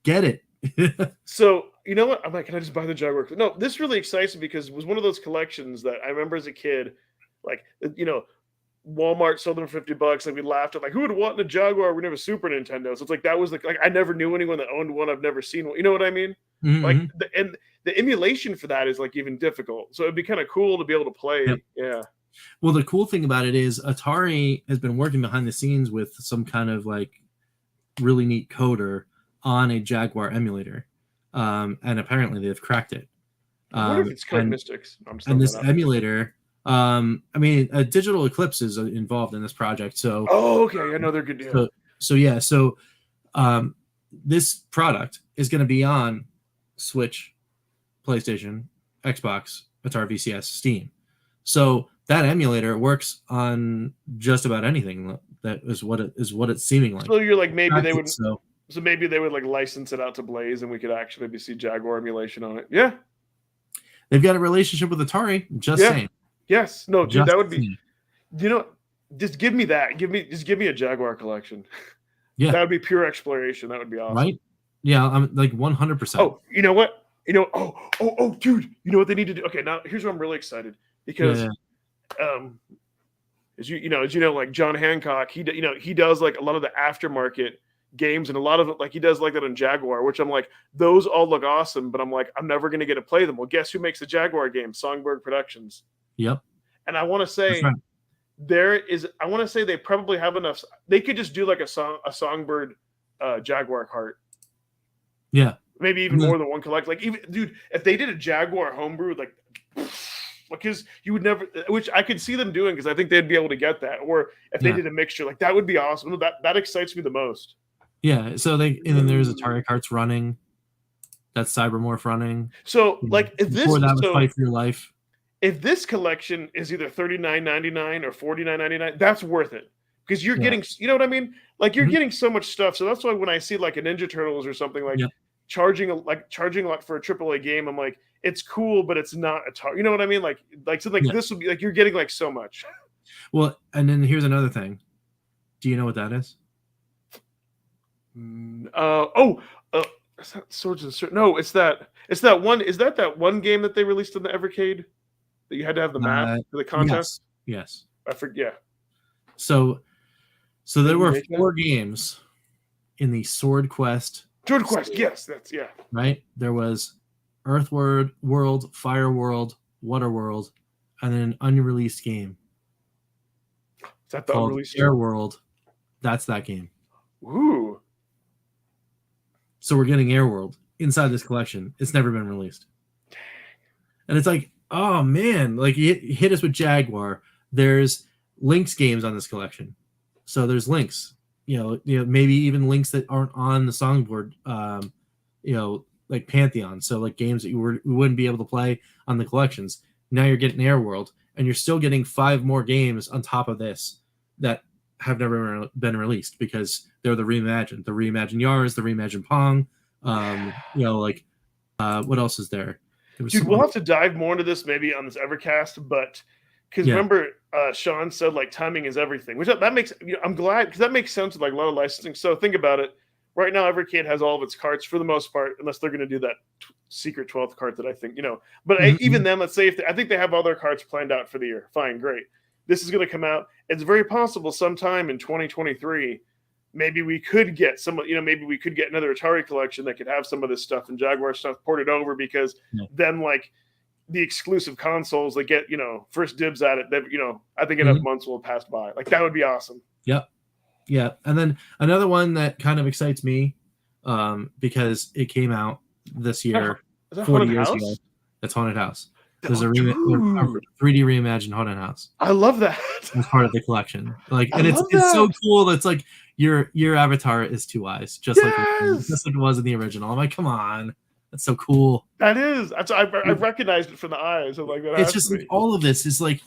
Get it. So you know what? I'm like, can I just buy the Jaguar? No, this really excites me because it was one of those collections that I remember as a kid, Walmart sold them for $50, and we laughed at who would want a Jaguar? We never Super Nintendo. So it's that was I never knew anyone that owned one. I've never seen one. You know what I mean? Mm-hmm. And the emulation for that is even difficult. So it'd be kind of cool to be able to play. Yep. Yeah. Well, the cool thing about it is Atari has been working behind the scenes with some kind of really neat coder on a Jaguar emulator, and apparently they've cracked it. I wonder if it's Code Mystics. And this emulator. Digital Eclipse is involved in this project. So okay, I know they're good. Yeah. So this product is going to be on Switch, PlayStation, Xbox, Atari VCS, Steam. So that emulator works on just about anything. That is what it's seeming like. So you're maybe they would. So maybe they would license it out to Blaze, and we could actually maybe see Jaguar emulation on it. Yeah. They've got a relationship with Atari. Just saying. Yes. No, dude, that would be. Just give me that. Give me a Jaguar collection. Yeah, that would be pure exploration. That would be awesome. Right? Yeah, I'm 100%. Oh, you know what? Oh, dude. You know what they need to do? Okay, now here's where I'm really excited because, as you know, John Hancock, he does a lot of the aftermarket games and a lot of it he does that on Jaguar, which I'm those all look awesome, but I'm I'm never gonna get to play them. Well, guess who makes the Jaguar game? Songbird Productions. Yep. And I want to say they probably have enough. They could just do a Songbird Jaguar cart. Yeah. Maybe even more than one collect. Even dude, if they did a Jaguar homebrew, because you would never, which I could see them doing because I think they'd be able to get that. Or if they did a mixture, that would be awesome. That excites me the most. Yeah. So and then there's Atari carts running. That's Cybermorph running. So if this before that was Fight for Your Life. If this collection is either $39.99 or $49.99, that's worth it because you're getting, you know what I mean? You're getting so much stuff. So that's why when I see a Ninja Turtles or something charging a lot for a AAA game, I'm it's cool, but it's not a you know what I mean? This would be you're getting so much. Well, and then here's another thing. Do you know what that is? Is that Swords and Swords? No, it's that one. Is that one game that they released in the Evercade that you had to have the map for the contest? Yes. I forget. So there were 4 games in the Sword Quest. Sword Quest, yes, that's right. There was Earth World, Fire World, Water World, and then an unreleased game. Is that the called unreleased Air World? That's that game. Ooh. So we're getting Air World inside this collection. It's never been released. And it's like, oh man, like you hit us with Jaguar. There's Lynx games on this collection. So there's Lynx, maybe even Lynx that aren't on the songboard, like Pantheon. So like games that we wouldn't be able to play on the collections. Now you're getting Air World, and you're still getting 5 more games on top of this that have never been released because they're the reimagined Yars, the reimagined Pong. What else is there? Dude, we'll have to dive more into this maybe on this Evercast, but because remember, Sean said like timing is everything, which that makes, I'm glad, because that makes sense with like a lot of licensing. So think about it. Right now, Evercade has all of its cards for the most part, unless they're going to do that secret 12th card that I think, But even then, let's say I think they have all their cards planned out for the year. Fine, great. This is going to come out. It's very possible sometime in 2023. Maybe we could get maybe we could get another Atari collection that could have some of this stuff and Jaguar stuff ported over, because then like the exclusive consoles that get, first dibs at it, that, I think enough months will have passed by. Like that would be awesome. Yep. Yeah. And then another one that kind of excites me, because it came out this year, 40 years ago. That's Haunted House. There's a 3D reimagined Haunted House. I love that. As part of the collection. Like, and it's so cool that's like your avatar is 2 eyes, just like it was in the original. I'm like, come on, that's so cool. That is. I recognized it from the eyes. I'm like, that it's just like all of this is like,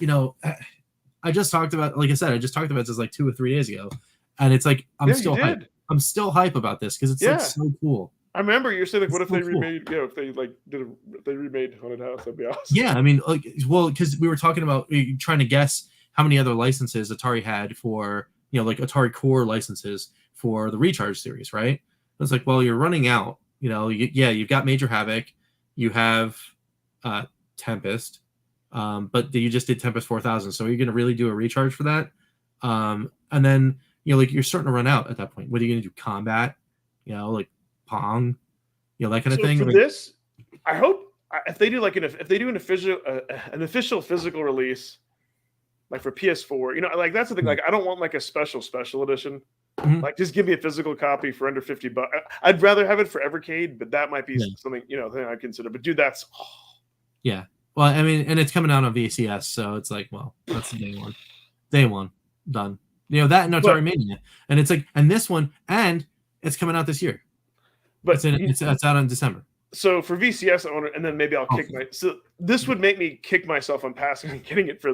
I just talked about, like I said, this like 2 or 3 days ago, and it's like I'm still hype. I'm still hype about this because it's like so cool. I remember you saying like, what if they remade? If they like if they remade Haunted House, that'd be awesome. Yeah, I mean, like, well, because we were talking about trying to guess how many other licenses Atari had for, like Atari Core licenses for the Recharge series, right? It's like, well, you're running out. You've got Major Havoc, you have Tempest, but you just did Tempest 4000. So are you going to really do a Recharge for that? And then like you're starting to run out at that point. What are you going to do? Combat, like Pong, that kind of thing. For this, I hope if they do like an official physical release, like for PS4, like that's the thing. Like I don't want like a special edition. Like just give me a physical copy for under $50. I'd rather have it for Evercade, but that might be something thing I'd consider. But dude, that's yeah. Well, I mean, and it's coming out on VCS, so it's like, well, that's the day one done. That and Atari Mania, and it's like, and this one, and it's coming out this year. But it's out in December. So for VCS, I want to, and then maybe I'll kick my. So this would make me kick myself on passing and getting it for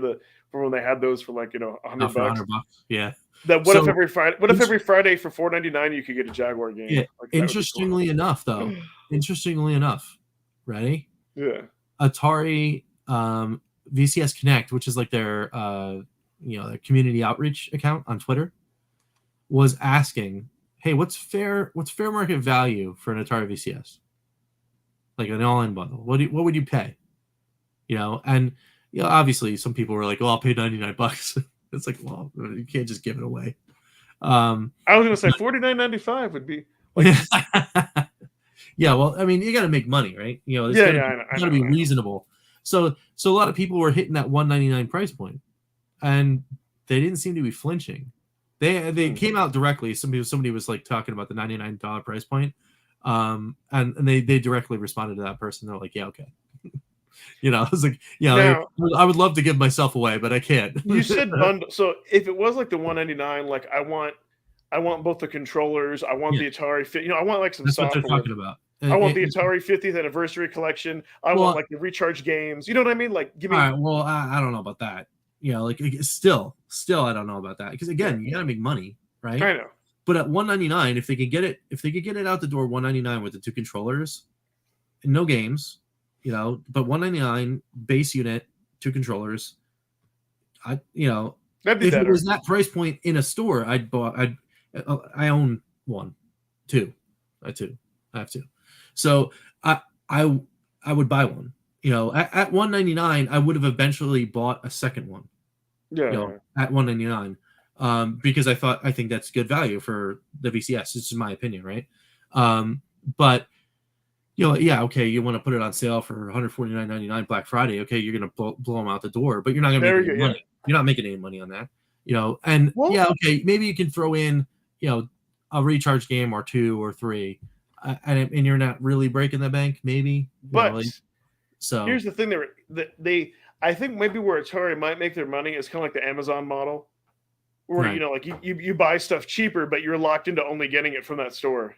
when they had those for like $100. Yeah. That what if every Friday? What if every Friday for $4.99 you could get a Jaguar game? Yeah. Like, interestingly enough, ready? Yeah. Atari VCS Connect, which is like their their community outreach account on Twitter, was asking, hey, what's fair market value for an Atari VCS? Like an all-in bundle. What would you pay? And obviously some people were like, "Oh, I'll pay $99." It's like, well, you can't just give it away. I was gonna say $49.95 would be. Like... yeah, well, I mean, you got to make money, right? It's got to be reasonable. So a lot of people were hitting that $199 price point, and they didn't seem to be flinching. They came out directly. Somebody was like talking about the $99 price point, and they directly responded to that person. They're like, yeah, okay. I was like, I would love to give myself away, but I can't. You said bundle. So if it was like the $199, like I want both the controllers. I want the Atari. I want like some software. What they're talking about. I want the Atari 50th anniversary collection. I want like the Recharge games. You know what I mean? Like, give me. All right, well, I don't know about that. Like still, I don't know about that because again, you gotta make money, right? I know. But at $199, if they could get it out the door $199 with the 2 controllers, and no games, but $199 base unit, 2 controllers, that'd be if better. It was that price point in a store, I own 1, 2, I have 2, so I would buy one. At $199, I would have eventually bought a second one. Yeah. At $199, because I think that's good value for the VCS. This is my opinion, right? But yeah, okay, you want to put it on sale for $149.99 Black Friday. Okay, you're gonna blow them out the door, but you're not gonna make any money. You're not making any money on that, And yeah, okay, maybe you can throw in, a recharge game or 2 or 3, and you're not really breaking the bank, maybe. But so here's the thing: they I think maybe where Atari might make their money is kind of like the Amazon model, where right. like you buy stuff cheaper, but you're locked into only getting it from that store,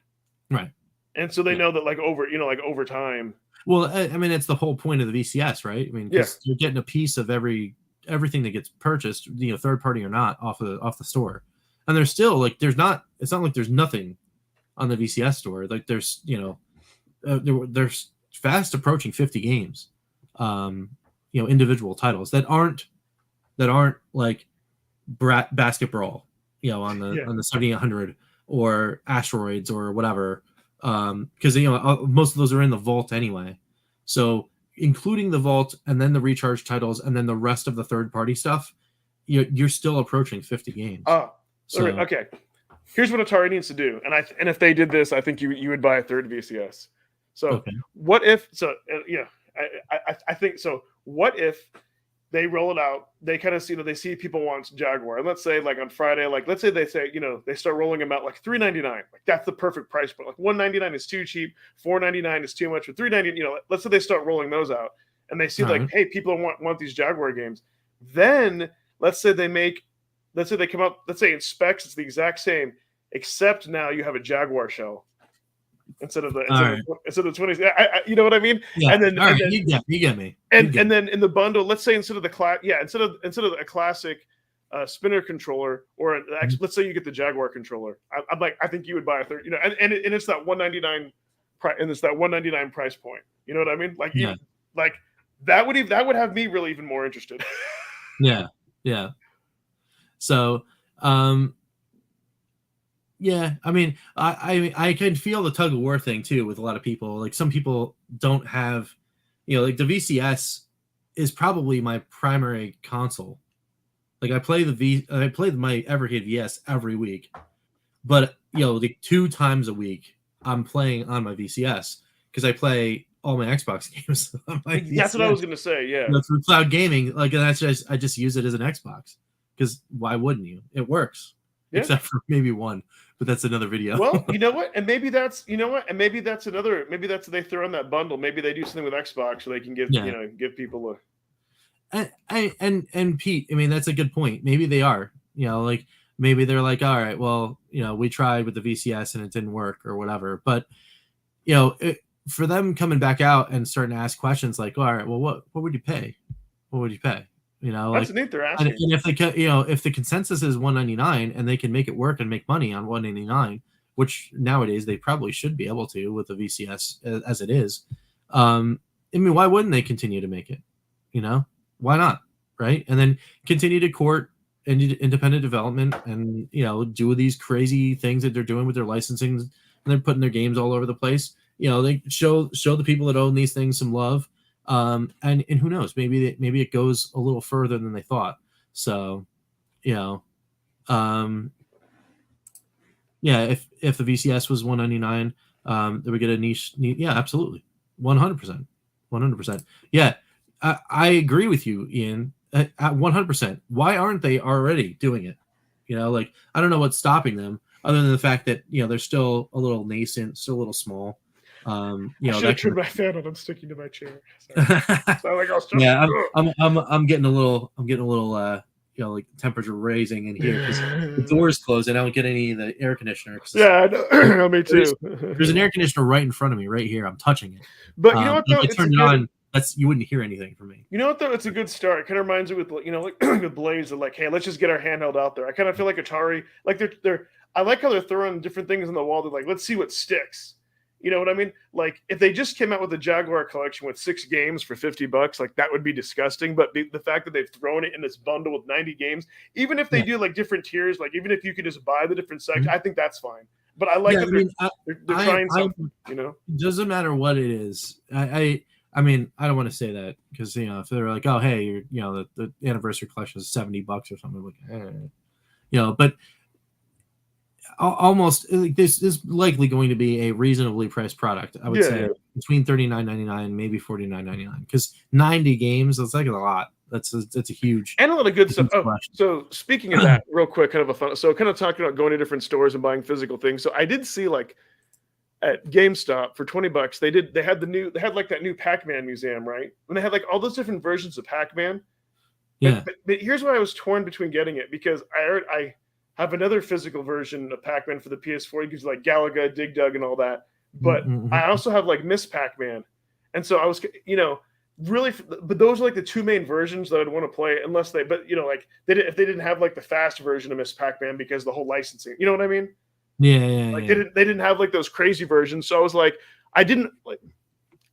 right? And so they know that over time. Well, I mean, it's the whole point of the VCS, right? I mean, because you're getting a piece of everything that gets purchased, third party or not, off the store. And there's still it's not like there's nothing on the VCS store. Like there's there's fast approaching 50 games, individual titles that aren't like basketball, on the 7800 or Asteroids or whatever. Because most of those are in the vault anyway, so including the vault and then the recharge titles and then the rest of the third party stuff, you're still approaching 50 games. Okay. Here's what Atari needs to do, and if they did this, I think you would buy a third VCS. So what if? So I think so. What if they roll it out? They kind of they see people want Jaguar, and let's say like on Friday, let's say they start rolling them out like $3.99. Like that's the perfect price point. Like $1.99 is too cheap, $4.99 is too much. For $3.99, let's say they start rolling those out, and they see hey, people want these Jaguar games. Then let's say they come out. Let's say in specs it's the exact same, except now you have a Jaguar shell instead of the 20s. You know what I mean? Yeah. And then you get me. And then in the bundle, let's say instead of a classic spinner controller, or let's say you get the Jaguar controller, I think you would buy a third. And it's that $199 and it's that $199 price point. You know what I mean? Like that would have me really even more interested. Yeah. So, yeah, I mean, I can feel the tug of war thing too with a lot of people. Like some people don't have, like the VCS is probably my primary console. Like I play my Evercade VS every week, but like 2 times a week I'm playing on my VCS because I play all my Xbox games on my VCS. That's what I was gonna say. Yeah, through cloud gaming, I just use it as an Xbox because why wouldn't you? It works. Yeah. Except for maybe one, but that's another video. Well, you know what? And maybe that's another. Maybe that's they throw in that bundle. Maybe they do something with Xbox so they can give give people a. And Pete, I mean that's a good point. Maybe they are. Like maybe they're like, all right, well, we tried with the VCS and it didn't work or whatever. But for them coming back out and starting to ask questions like, all right, well, what would you pay? What would you pay? That's neat. They're asking. And if they can, if the consensus is $199 and they can make it work and make money on $199, which nowadays they probably should be able to with the VCS as it is. I mean, why wouldn't they continue to make it? Why not? Right. And then continue to court independent development and, do these crazy things that they're doing with their licensing, and they're putting their games all over the place. They show the people that own these things some love. And who knows, maybe it goes a little further than they thought. So, yeah, if the VCS was $199, that we get a niche. Yeah, absolutely. 100%. Yeah. I agree with you, Ian, at 100%. Why aren't they already doing it? I don't know what's stopping them other than the fact that, they're still a little nascent, still a little small. I should have turned my fan on. I'm sticking to my chair. Yeah, I'm getting a little like temperature raising in here because the door's closed and I don't get any of the air conditioner. Yeah, I know. Me too. There's an air conditioner right in front of me, right here. I'm touching it. But you know what? Though, if I turn it on, you wouldn't hear anything from me. You know what though? It's a good start. It kind of reminds me with with Blaze of like, hey, let's just get our handheld out there. I kind of feel like Atari, like they're. I like how they're throwing different things on the wall. They're like, let's see what sticks. You know what I mean? Like if they just came out with a Jaguar collection with 6 games for $50, like that would be disgusting. But the fact that they've thrown it in this bundle with 90 games, even if they do like different tiers, like even if you could just buy the different sections, I think that's fine. But I like that they're trying something. It doesn't matter what it is. I mean, I don't want to say that because if they're like, oh hey, the anniversary collection is $70 or something, like, but almost like this is likely going to be a reasonably priced product. I would say between $39.99, maybe $49.99, because 90 games, that's like a lot. That's a huge and a lot of good stuff. Oh, so speaking of that, real quick, kind of a fun. So kind of talking about going to different stores and buying physical things. So I did see like at GameStop for $20, they had like that new Pac-Man museum, right? And they had like all those different versions of Pac-Man. Yeah. But here's why I was torn between getting it, because I have another physical version of Pac-Man for the PS4. You can like Galaga, Dig Dug, and all that. But I also have like Miss Pac-Man, and so I was, really. But those are like the two main versions that I'd want to play, unless they. But like if they didn't have like the fast version of Miss Pac-Man because the whole licensing. You know what I mean? Yeah. Like they didn't have like those crazy versions. So I was like, I didn't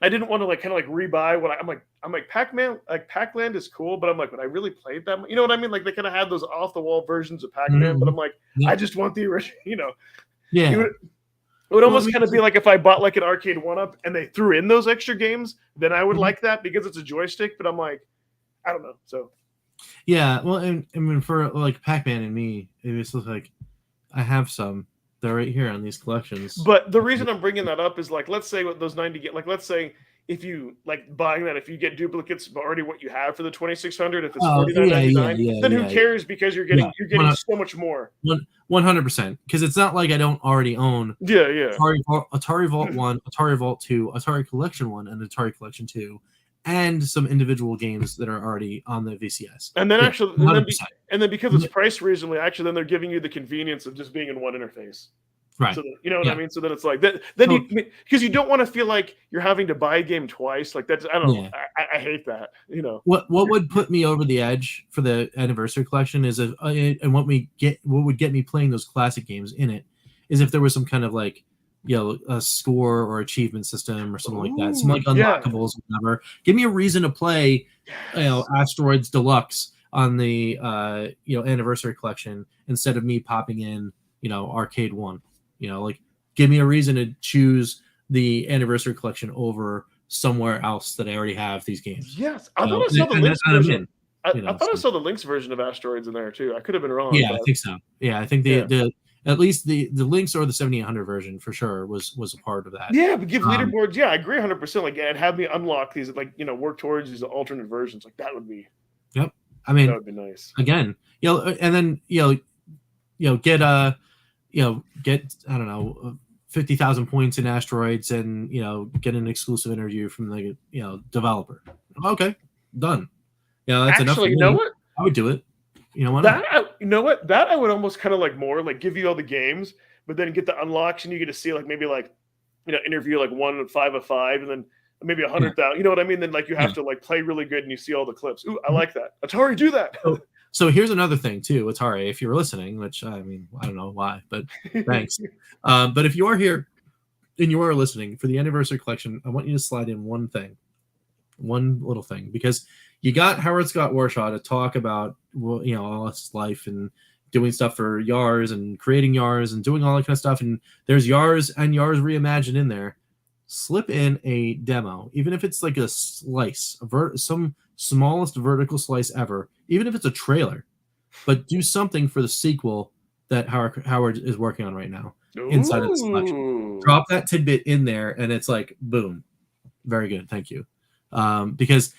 want to like kind of like rebuy what I'm like Pac-Man, like Pac-Land is cool, but I'm like, would I really play that? You know what I mean? Like they kind of had those off the wall versions of Pac-Man, but I'm like, I just want the original, Yeah. It would almost kind of be like if I bought like an arcade 1-up and they threw in those extra games, then I would like that because it's a joystick. But I'm like, I don't know. So yeah, well, and I mean for like Pac-Man and me, it was like I have some. They're right here on these collections. But the reason I'm bringing that up is like, let's say what those 90 get, like, let's say if you like buying that, if you get duplicates of already what you have for the 2600, if it's $49.99, then who cares? Because you're getting so much more. 100%, because it's not like I don't already own Atari Vault 1, Atari Vault 2, Atari Collection 1, and Atari Collection 2, and some individual games that are already on the VCS. And then and then because it's priced reasonably, actually then they're giving you the convenience of just being in one interface. Right. So you know what I mean? So then it's like that. Then because you don't want to feel like you're having to buy a game twice. Like that's I don't know. I hate that. What would put me over the edge for the anniversary collection is and what would get me playing those classic games in it is if there was some kind of like a score or achievement system or something like that. Some like unlockables, whatever. Give me a reason to play, Asteroids Deluxe on the anniversary collection instead of me popping in Arcade 1. Like give me a reason to choose the anniversary collection over somewhere else that I already have these games. Yes, I thought I saw the Lynx version. I thought I saw the Lynx version of Asteroids in there too. I could have been wrong. Yeah, I think so. Yeah, I think the at least the Lynx or the 7800 version for sure was a part of that. Yeah, but give leaderboards. Yeah, I agree 100%. Like, and have me unlock these, like work towards these alternate versions. Like that would be. Yep, I mean that would be nice. Again, and then get I don't know 50,000 points in Asteroids and get an exclusive interview from the developer. Okay, done. That's enough. Actually, you know what? I would do it. Why not? That I would almost kind of like more like give you all the games, but then get the unlocks and you get to see like maybe like interview like 1 of 5 of 5 and then maybe 100,000. You know what I mean? Then like you have to like play really good and you see all the clips. Ooh, I like that. Atari, do that. So here's another thing too, Atari, if you're listening, which I mean, I don't know why, but thanks. But if you are here and you are listening for the anniversary collection, I want you to slide in one little thing, because you got Howard Scott Warshaw to talk about, all his life and doing stuff for YARS and creating YARS and doing all that kind of stuff. And there's YARS and YARS Reimagined in there. Slip in a demo, even if it's like a slice, some smallest vertical slice ever, even if it's a trailer, but do something for the sequel that Howard is working on right now. Inside of the selection. Drop that tidbit in there, and it's like, boom, very good, thank you. Because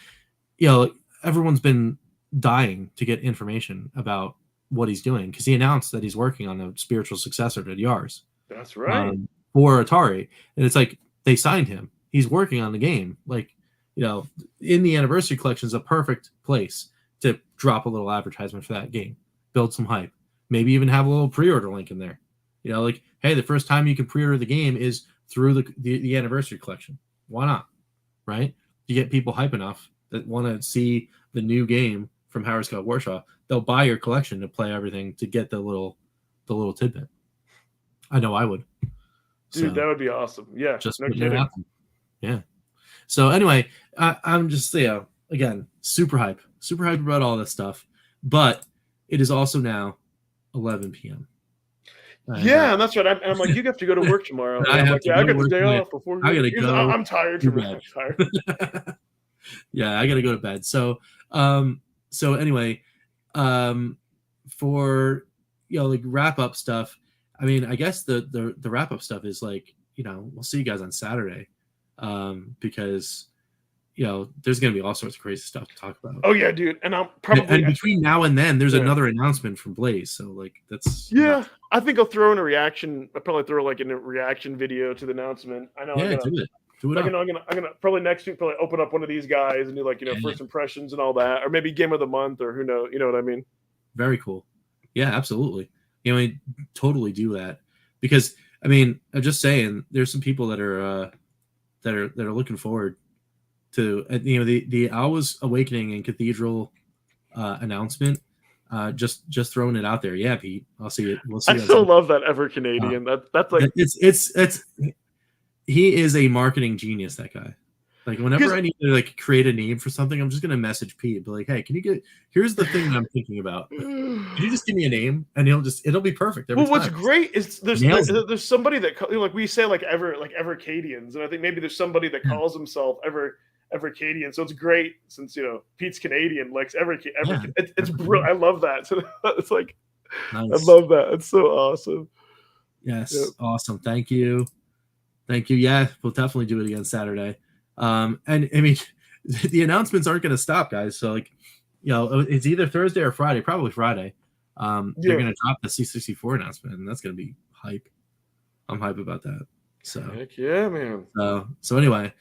everyone's been dying to get information about what he's doing, because he announced that he's working on a spiritual successor to YARS. That's right. For Atari, and it's like they signed him. He's working on the game. Like, in the anniversary collection is a perfect place to drop a little advertisement for that game, build some hype, maybe even have a little pre-order link in there. Like, hey, the first time you can pre-order the game is through the anniversary collection. Why not? Right? You get people hype enough that want to see the new game from Howard Scott Warshaw, they'll buy your collection to play everything to get the little tidbit. I know I would. Dude, that would be awesome. Yeah, just no kidding. Yeah. So anyway, I'm just again super hype about all this stuff, but it is also now 11 p.m. Yeah, that's right. I'm like, you have to go to work tomorrow. I got the day off before. I gotta go. I'm tired. I'm tired. Yeah, I gotta go to bed. So anyway, for like wrap up stuff, I mean, I guess the wrap up stuff is like, we'll see you guys on Saturday, because there's gonna be all sorts of crazy stuff to talk about. Oh yeah, dude, and I'm probably and between now and then there's another announcement from Blaze, so like that's nuts. I think I'll throw in a reaction. I'll probably throw like in a reaction video to the announcement. I know. Do it. I'm gonna probably next week probably open up one of these guys and do like first impressions and all that, or maybe game of the month, or who knows, you know what I mean? Very cool. Yeah, absolutely. Totally do that, because I mean, I'm just saying, there's some people that are looking forward to the Owl's Awakening and Cathedral announcement. Just throwing it out there. Yeah, Pete, I'll see it. We'll see. I still love that Ever Canadian. That's like it's he is a marketing genius, that guy. Like, whenever I need to like create a name for something, I'm just gonna message Pete and be like, hey, can you get, here's the thing that I'm thinking about. Can you just give me a name? And it'll be perfect. Well, what's great is there's somebody that, like we say, like Evercadians, and I think maybe there's somebody that calls himself Evercadian. So it's great since Pete's Canadian, likes Evercadian. It's brilliant. I love that. It's like nice. I love that. It's so awesome. Yes, awesome. Thank you. Yeah, we'll definitely do it again Saturday. And I mean, the announcements aren't going to stop, guys. So like, it's either Thursday or Friday, probably Friday. They're going to drop the C64 announcement, and that's going to be hype. I'm hype about that. So heck yeah, man. So anyway,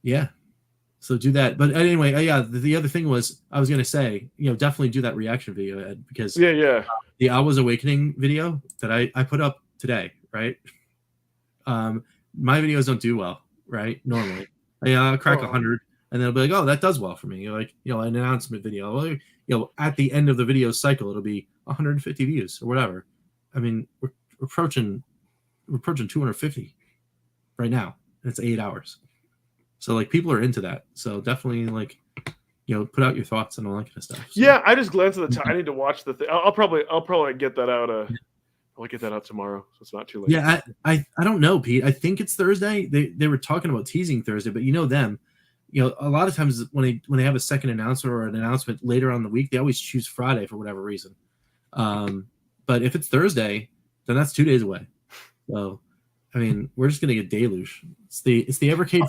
yeah. So do that. But anyway, yeah. The other thing was, I was going to say, definitely do that reaction video, Ed, because the Owl's Awakening video that I put up today, right? My videos don't do well, right? Normally, I'll crack 100, and then I'll be like, oh, that does well for me. Like, an announcement video. At the end of the video cycle, it'll be 150 views or whatever. I mean, we're approaching 250 right now. It's 8 hours, so like people are into that. So definitely like, put out your thoughts and all that kind of stuff. So. Yeah, I just glanced at the time. I need to watch the thing. I'll probably get that out. I'll get that out tomorrow, so it's not too late. Yeah, I don't know, Pete. I think it's Thursday. They were talking about teasing Thursday, but them, a lot of times when they have a second announcement or an announcement later on in the week, they always choose Friday for whatever reason. But if it's Thursday, then that's 2 days away. So, I mean, we're just gonna get deluge. It's the Evercade.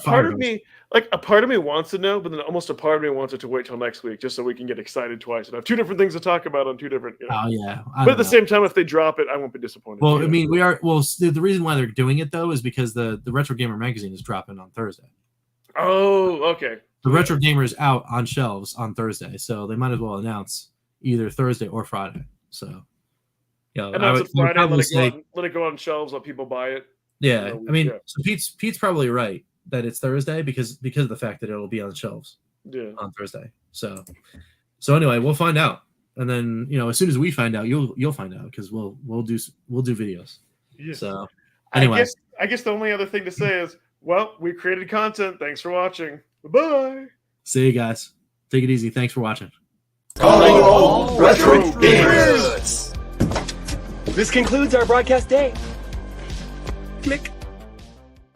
A part of me wants to know, but then almost a part of me wants it to wait till next week, just so we can get excited twice and have two different things to talk about on two different. Oh yeah. But at the same time, if they drop it, I won't be disappointed. Well, I mean, we are. Well, the reason why they're doing it though is because the Retro Gamer magazine is dropping on Thursday. Oh, okay. The Retro Gamer is out on shelves on Thursday, so they might as well announce either Thursday or Friday. So, announce it Friday. Let it go on shelves. Let people buy it. Yeah, I mean, so Pete's probably right that it's Thursday because of the fact that it'll be on shelves on Thursday. So anyway, we'll find out, and then as soon as we find out, you'll find out, because we'll do videos. Yeah. So anyway, I guess the only other thing to say is, well, we created content. Thanks for watching. Bye. See you guys. Take it easy. Thanks for watching. Calling all retro gamers. This concludes our broadcast day. Click.